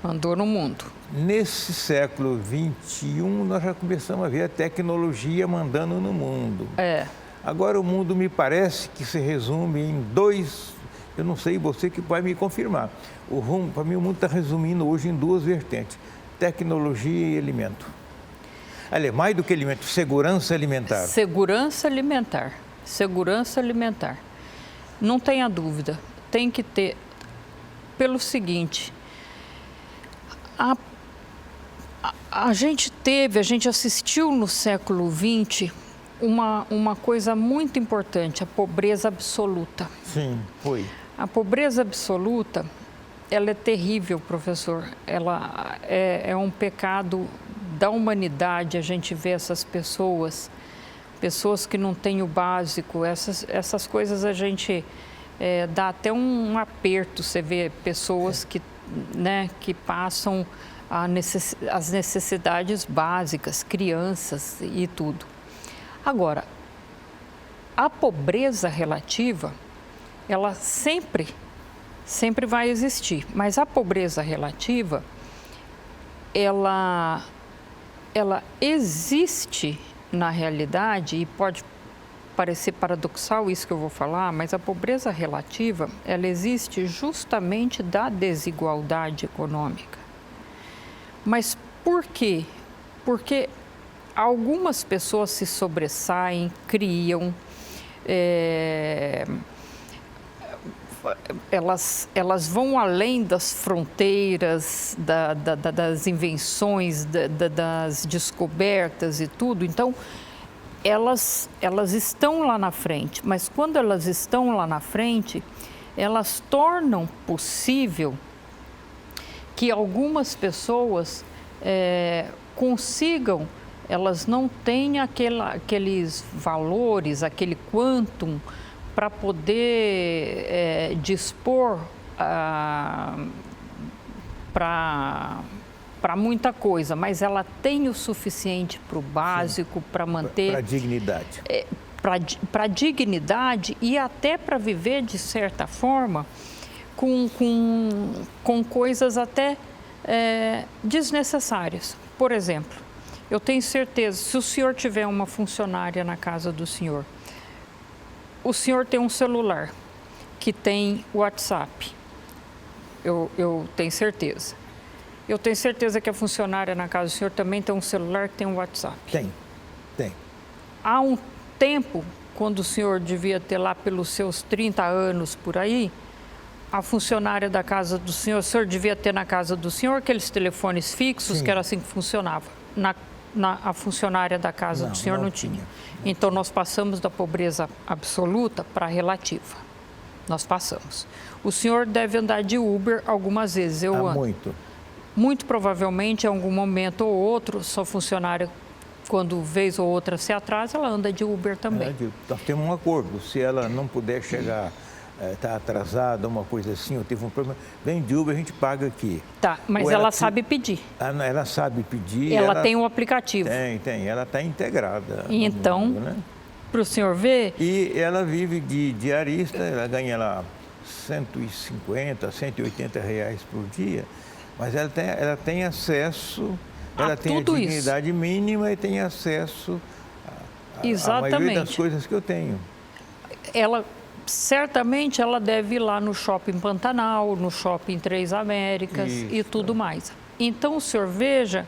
Mandou no mundo. Nesse século XXI, nós já começamos a ver a tecnologia mandando no mundo. Agora, o mundo me parece que se resume em dois... Eu não sei, você que vai me confirmar. Para mim, o mundo está resumindo hoje em duas vertentes. Tecnologia e alimento. Aliás, mais do que alimento, segurança alimentar. Segurança alimentar. Segurança alimentar. Não tenha dúvida. Tem que ter. Pelo seguinte, a gente assistiu no século XX uma coisa muito importante, a pobreza absoluta. Sim, foi. A pobreza absoluta, ela é terrível, professor. Ela é um pecado da humanidade. A gente vê essas pessoas que não têm o básico. Essas coisas a gente dá até um aperto. Você vê pessoas que passam as necessidades básicas, crianças e tudo. Agora, a pobreza relativa, ela sempre vai existir, mas a pobreza relativa, ela existe na realidade, e pode parecer paradoxal isso que eu vou falar, mas a pobreza relativa, ela existe justamente da desigualdade econômica. Mas por quê? Porque algumas pessoas se sobressaem, criam, elas vão além das fronteiras, das invenções, das descobertas e tudo. Então, elas estão lá na frente, mas quando elas estão lá na frente, elas tornam possível que algumas pessoas consigam, elas não têm aqueles valores, aquele quantum para poder dispor para muita coisa, mas ela tem o suficiente para o básico, para manter... Para a dignidade. Para a dignidade e até para viver, de certa forma, com coisas até desnecessárias. Por exemplo, eu tenho certeza, se o senhor tiver uma funcionária na casa do senhor, o senhor tem um celular que tem WhatsApp, eu tenho certeza. Eu tenho certeza que a funcionária na casa do senhor também tem um celular que tem um WhatsApp. Tem. Há um tempo, quando o senhor devia ter lá pelos seus 30 anos por aí, a funcionária da casa do senhor, o senhor devia ter na casa do senhor aqueles telefones fixos, sim, que era assim que funcionava. A funcionária da casa do senhor não tinha. Então, nós passamos da pobreza absoluta para a relativa. Nós passamos. O senhor deve andar de Uber algumas vezes, eu ando. Muito. Muito provavelmente, em algum momento ou outro, sua funcionária, quando vez ou outra se atrasa, ela anda de Uber também. Nós temos um acordo. Se ela não puder chegar, está atrasada, uma coisa assim, ou teve um problema, vem de Uber, a gente paga aqui. Tá, mas ela sabe pedir. Ela sabe pedir. Ela tem um aplicativo. Tem. Ela está integrada. Então, mundo, né? Para o senhor ver... E ela vive de diarista, ela ganha lá 150, 180 reais por dia. Mas ela tem acesso, ela tem a dignidade mínima e tem acesso à maioria das coisas que eu tenho. Certamente ela deve ir lá no Shopping Pantanal, no Shopping Três Américas e tudo mais. Então, o senhor veja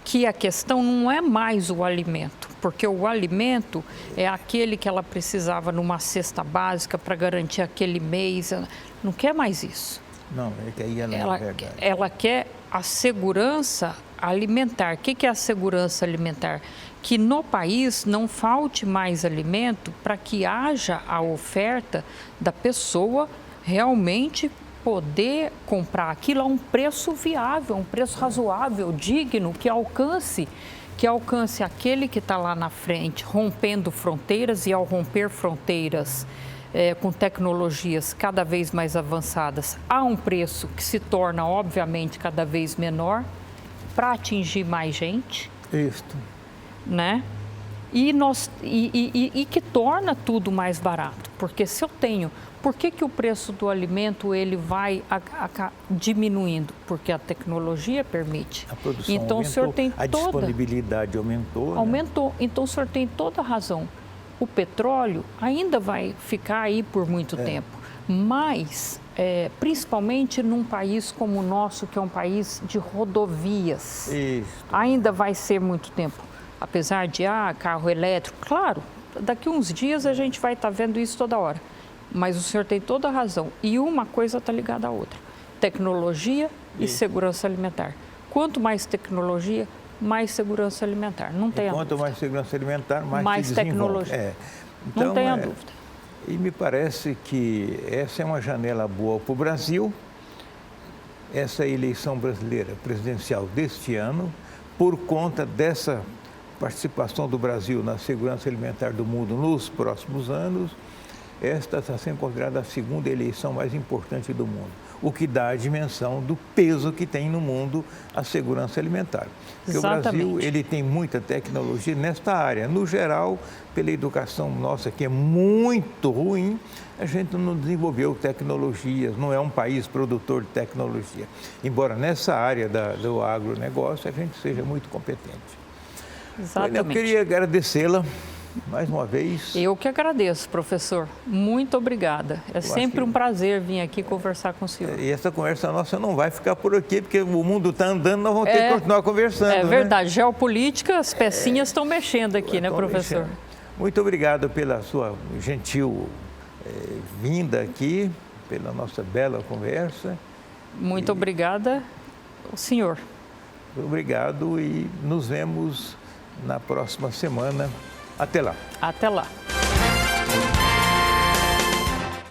que a questão não é mais o alimento, porque o alimento é aquele que ela precisava numa cesta básica para garantir aquele mês. Não quer mais isso. Não, é que aí ela é verdade. Ela quer a segurança alimentar. O que é a segurança alimentar? Que no país não falte mais alimento para que haja a oferta da pessoa realmente poder comprar aquilo a um preço viável, um preço razoável, digno, que alcance aquele que está lá na frente, rompendo fronteiras, e ao romper fronteiras, com tecnologias cada vez mais avançadas, há um preço que se torna, obviamente, cada vez menor para atingir mais gente. Isso. Né? E que torna tudo mais barato. Porque se eu tenho... Por que o preço do alimento ele vai diminuindo? Porque a tecnologia permite. A produção então, aumentou, o senhor tem a disponibilidade aumentou. Aumentou. Né? Então, o senhor tem toda a razão. O petróleo ainda vai ficar aí por muito tempo, mas principalmente num país como o nosso, que é um país de rodovias, ainda vai ser muito tempo. Apesar de carro elétrico, claro, daqui uns dias a gente vai estar vendo isso toda hora, mas o senhor tem toda a razão. E uma coisa está ligada à outra: tecnologia e segurança alimentar. Quanto mais tecnologia, mais segurança alimentar, não tem a dúvida. Quanto mais segurança alimentar, mais tecnologia. Então, não tem a dúvida. E me parece que essa é uma janela boa para o Brasil, essa eleição brasileira presidencial deste ano, por conta dessa participação do Brasil na segurança alimentar do mundo nos próximos anos. Esta está sendo considerada a segunda eleição mais importante do mundo, o que dá a dimensão do peso que tem no mundo a segurança alimentar. Porque Exatamente. O Brasil ele tem muita tecnologia nesta área. No geral, pela educação nossa, que é muito ruim, a gente não desenvolveu tecnologias, não é um país produtor de tecnologia. Embora nessa área do agronegócio a gente seja muito competente. Exatamente. Eu queria agradecê-la mais uma vez. Eu que agradeço, professor. Muito obrigada. É sempre um prazer vir aqui conversar com o senhor. E essa conversa nossa não vai ficar por aqui, porque o mundo está andando, nós vamos ter que continuar conversando. É verdade. Né? Geopolítica, as pecinhas estão mexendo aqui, né, professor? Mexendo. Muito obrigado pela sua gentil vinda aqui, pela nossa bela conversa. Muito obrigada, o senhor. Obrigado e nos vemos na próxima semana. Até lá. Até lá.